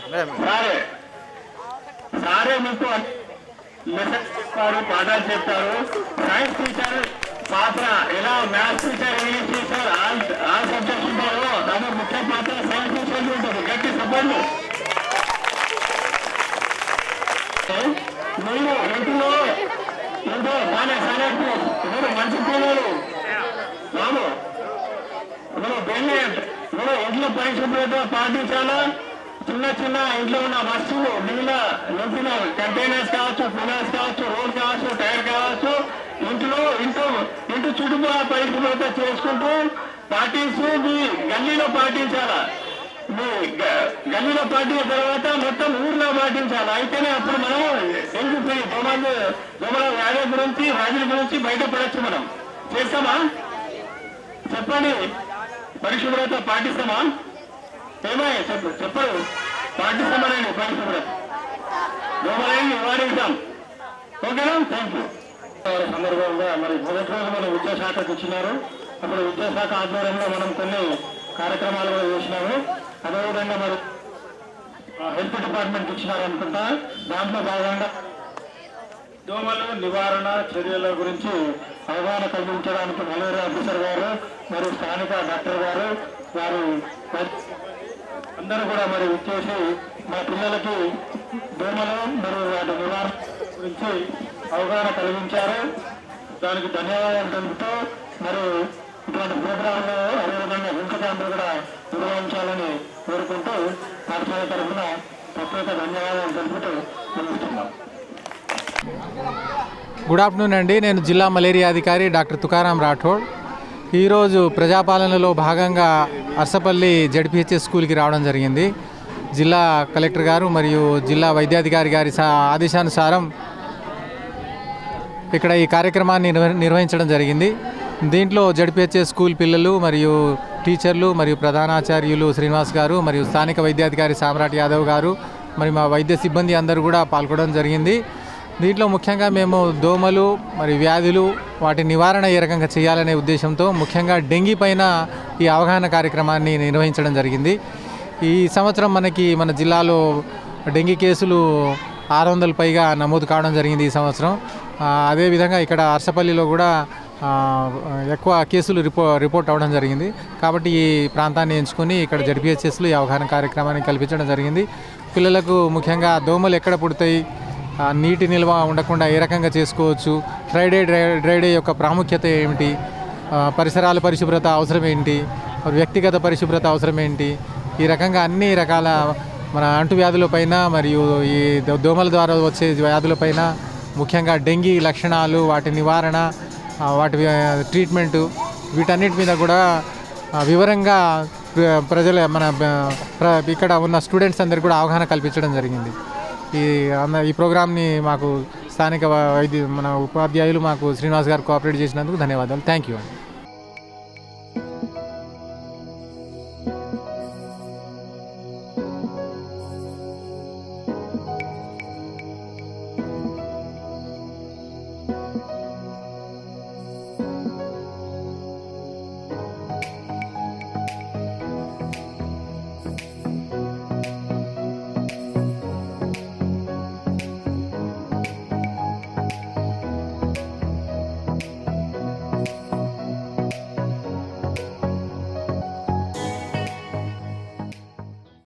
సారే మీకు మెసేజ్ చెప్తారు, పాఠాలు చెప్తారు. సైన్స్ టీచర్ పాత్ర ఎలా, maths teacher, English teacher, all subjects ఉంటారో దాని ముఖ్య పాత్ర సైన్స్ టీచర్ ఉంటుంది. గట్టి సపోర్ట్. మీరు ఇంట్లో బాగానే సరైన మీరు మంచి పిల్లలు మాము మీరు ఇంట్లో పరిశుభ్రత పాటించాలా. చిన్న ఇంట్లో ఉన్న వస్తువులు నింపిన కంటైనర్స్ కావచ్చు, ఫినాన్స్ కావచ్చు, రోడ్ కావచ్చు, టైర్ కావచ్చు, ఇంటి చుట్టూ పరిశుభ్రత చేసుకుంటూ పాటిస్తూ మీ గల్లీలో పాటించాలా. మీ గల్లీలో పాటించిన తర్వాత మొత్తం ఊర్లో పాటించాలి. అయితేనే అప్పుడు మనం డెంగ్యూ ఫ్రీ దోమల వ్యాధి గురించి బయటపడచ్చు. మనం చేస్తామా చెప్పండి? పరిశుభ్రత పాటిస్తామా? ఏమయ్య చెప్పరు పాటిస్తామనండి. పరిశుభ్రత దోమలని నివారిస్తాం. ఓకేనా? Thank you. సందర్భంగా మరి మొదటి రోజు మనం విద్యాశాఖకు ఇచ్చినారు. అప్పుడు విద్యాశాఖ ఆధ్వర్యంలో మనం కొన్ని కార్యక్రమాలు కూడా చేసినాము. అదేవిధంగా మరి హెల్త్ డిపార్ట్మెంట్కి ఇచ్చినారు అనుకుంటా. దాంట్లో భాగంగా దోమల నివారణ చర్యల గురించి అవగాహన కల్పించడానికి మలేరియా ఆఫీసర్ గారు మరియు స్థానిక డాక్టర్ గారు వారు అందరూ కూడా మరి ఇచ్చేసి మా పిల్లలకి దోమలు మరియు వాటి నివారణ గురించి అవగాహన కలిగించారు. దానికి ధన్యవాదాలు తెలుపుతూ మరి ఇటువంటి ప్రోగ్రాంలు అదేవిధంగా హెల్త్ క్యాంపులు కూడా నిర్వహించాలని కోరుకుంటూ పాఠశాల తరఫున ప్రత్యేక ధన్యవాదాలు తెలుపుతూ ముగిస్తున్నాం. గుడ్ ఆఫ్టర్నూన్ అండి. నేను జిల్లా మలేరియా అధికారి డాక్టర్ తుకారాం రాఠోడ్. ఈరోజు ప్రజాపాలనలో భాగంగా అర్సపల్లి జడ్పీహెచ్ఎస్ స్కూల్కి రావడం జరిగింది. జిల్లా కలెక్టర్ గారు మరియు జిల్లా వైద్యాధికారి గారి ఆదేశానుసారం ఇక్కడ ఈ కార్యక్రమాన్ని నిర్వహించడం జరిగింది. దీంట్లో జడ్పీహెచ్ఎస్ స్కూల్ పిల్లలు మరియు టీచర్లు మరియు ప్రధానాచార్యులు శ్రీనివాస్ గారు మరియు స్థానిక వైద్యాధికారి సామ్రాట్ యాదవ్ గారు మరి మా వైద్య సిబ్బంది అందరూ కూడా పాల్గొనడం జరిగింది. దీంట్లో ముఖ్యంగా మేము దోమలు మరి వ్యాధులు వాటి నివారణ ఏ రకంగా చేయాలనే ఉద్దేశంతో ముఖ్యంగా డెంగీ పైన ఈ అవగాహన కార్యక్రమాన్ని నిర్వహించడం జరిగింది. ఈ సంవత్సరం మన జిల్లాలో డెంగీ కేసులు 600 పైగా నమోదు కావడం జరిగింది ఈ సంవత్సరం. అదేవిధంగా ఇక్కడ అర్సపల్లిలో కూడా ఎక్కువ కేసులు రిపోర్ట్ అవ్వడం జరిగింది. కాబట్టి ఈ ప్రాంతాన్ని ఎంచుకొని ఇక్కడ జడ్పీహెచ్ఎస్లో ఈ అవగాహన కార్యక్రమాన్ని కల్పించడం జరిగింది. పిల్లలకు ముఖ్యంగా దోమలు ఎక్కడ పుడతాయి, నీటి నిల్వ ఉండకుండా ఏ రకంగా చేసుకోవచ్చు, డ్రై డే యొక్క ప్రాముఖ్యత ఏమిటి, పరిసరాల పరిశుభ్రత అవసరం ఏంటి, వ్యక్తిగత పరిశుభ్రత అవసరం ఏంటి, ఈ రకంగా అన్ని రకాల మన అంటువ్యాధులపైన మరియు ఈ దోమల ద్వారా వచ్చే వ్యాధులపైన ముఖ్యంగా డెంగీ లక్షణాలు, వాటి నివారణ, వాటి ట్రీట్మెంటు, వీటన్నిటి మీద కూడా వివరంగా ప్రజల ఇక్కడ ఉన్న స్టూడెంట్స్ అందరికీ కూడా అవగాహన కల్పించడం జరిగింది. ఈ ప్రోగ్రామ్ని మాకు స్థానిక మన ఉపాధ్యాయులు మాకు శ్రీనివాస్ గారు కోఆపరేట్ చేసినందుకు ధన్యవాదాలు. థ్యాంక్ యూ అండి.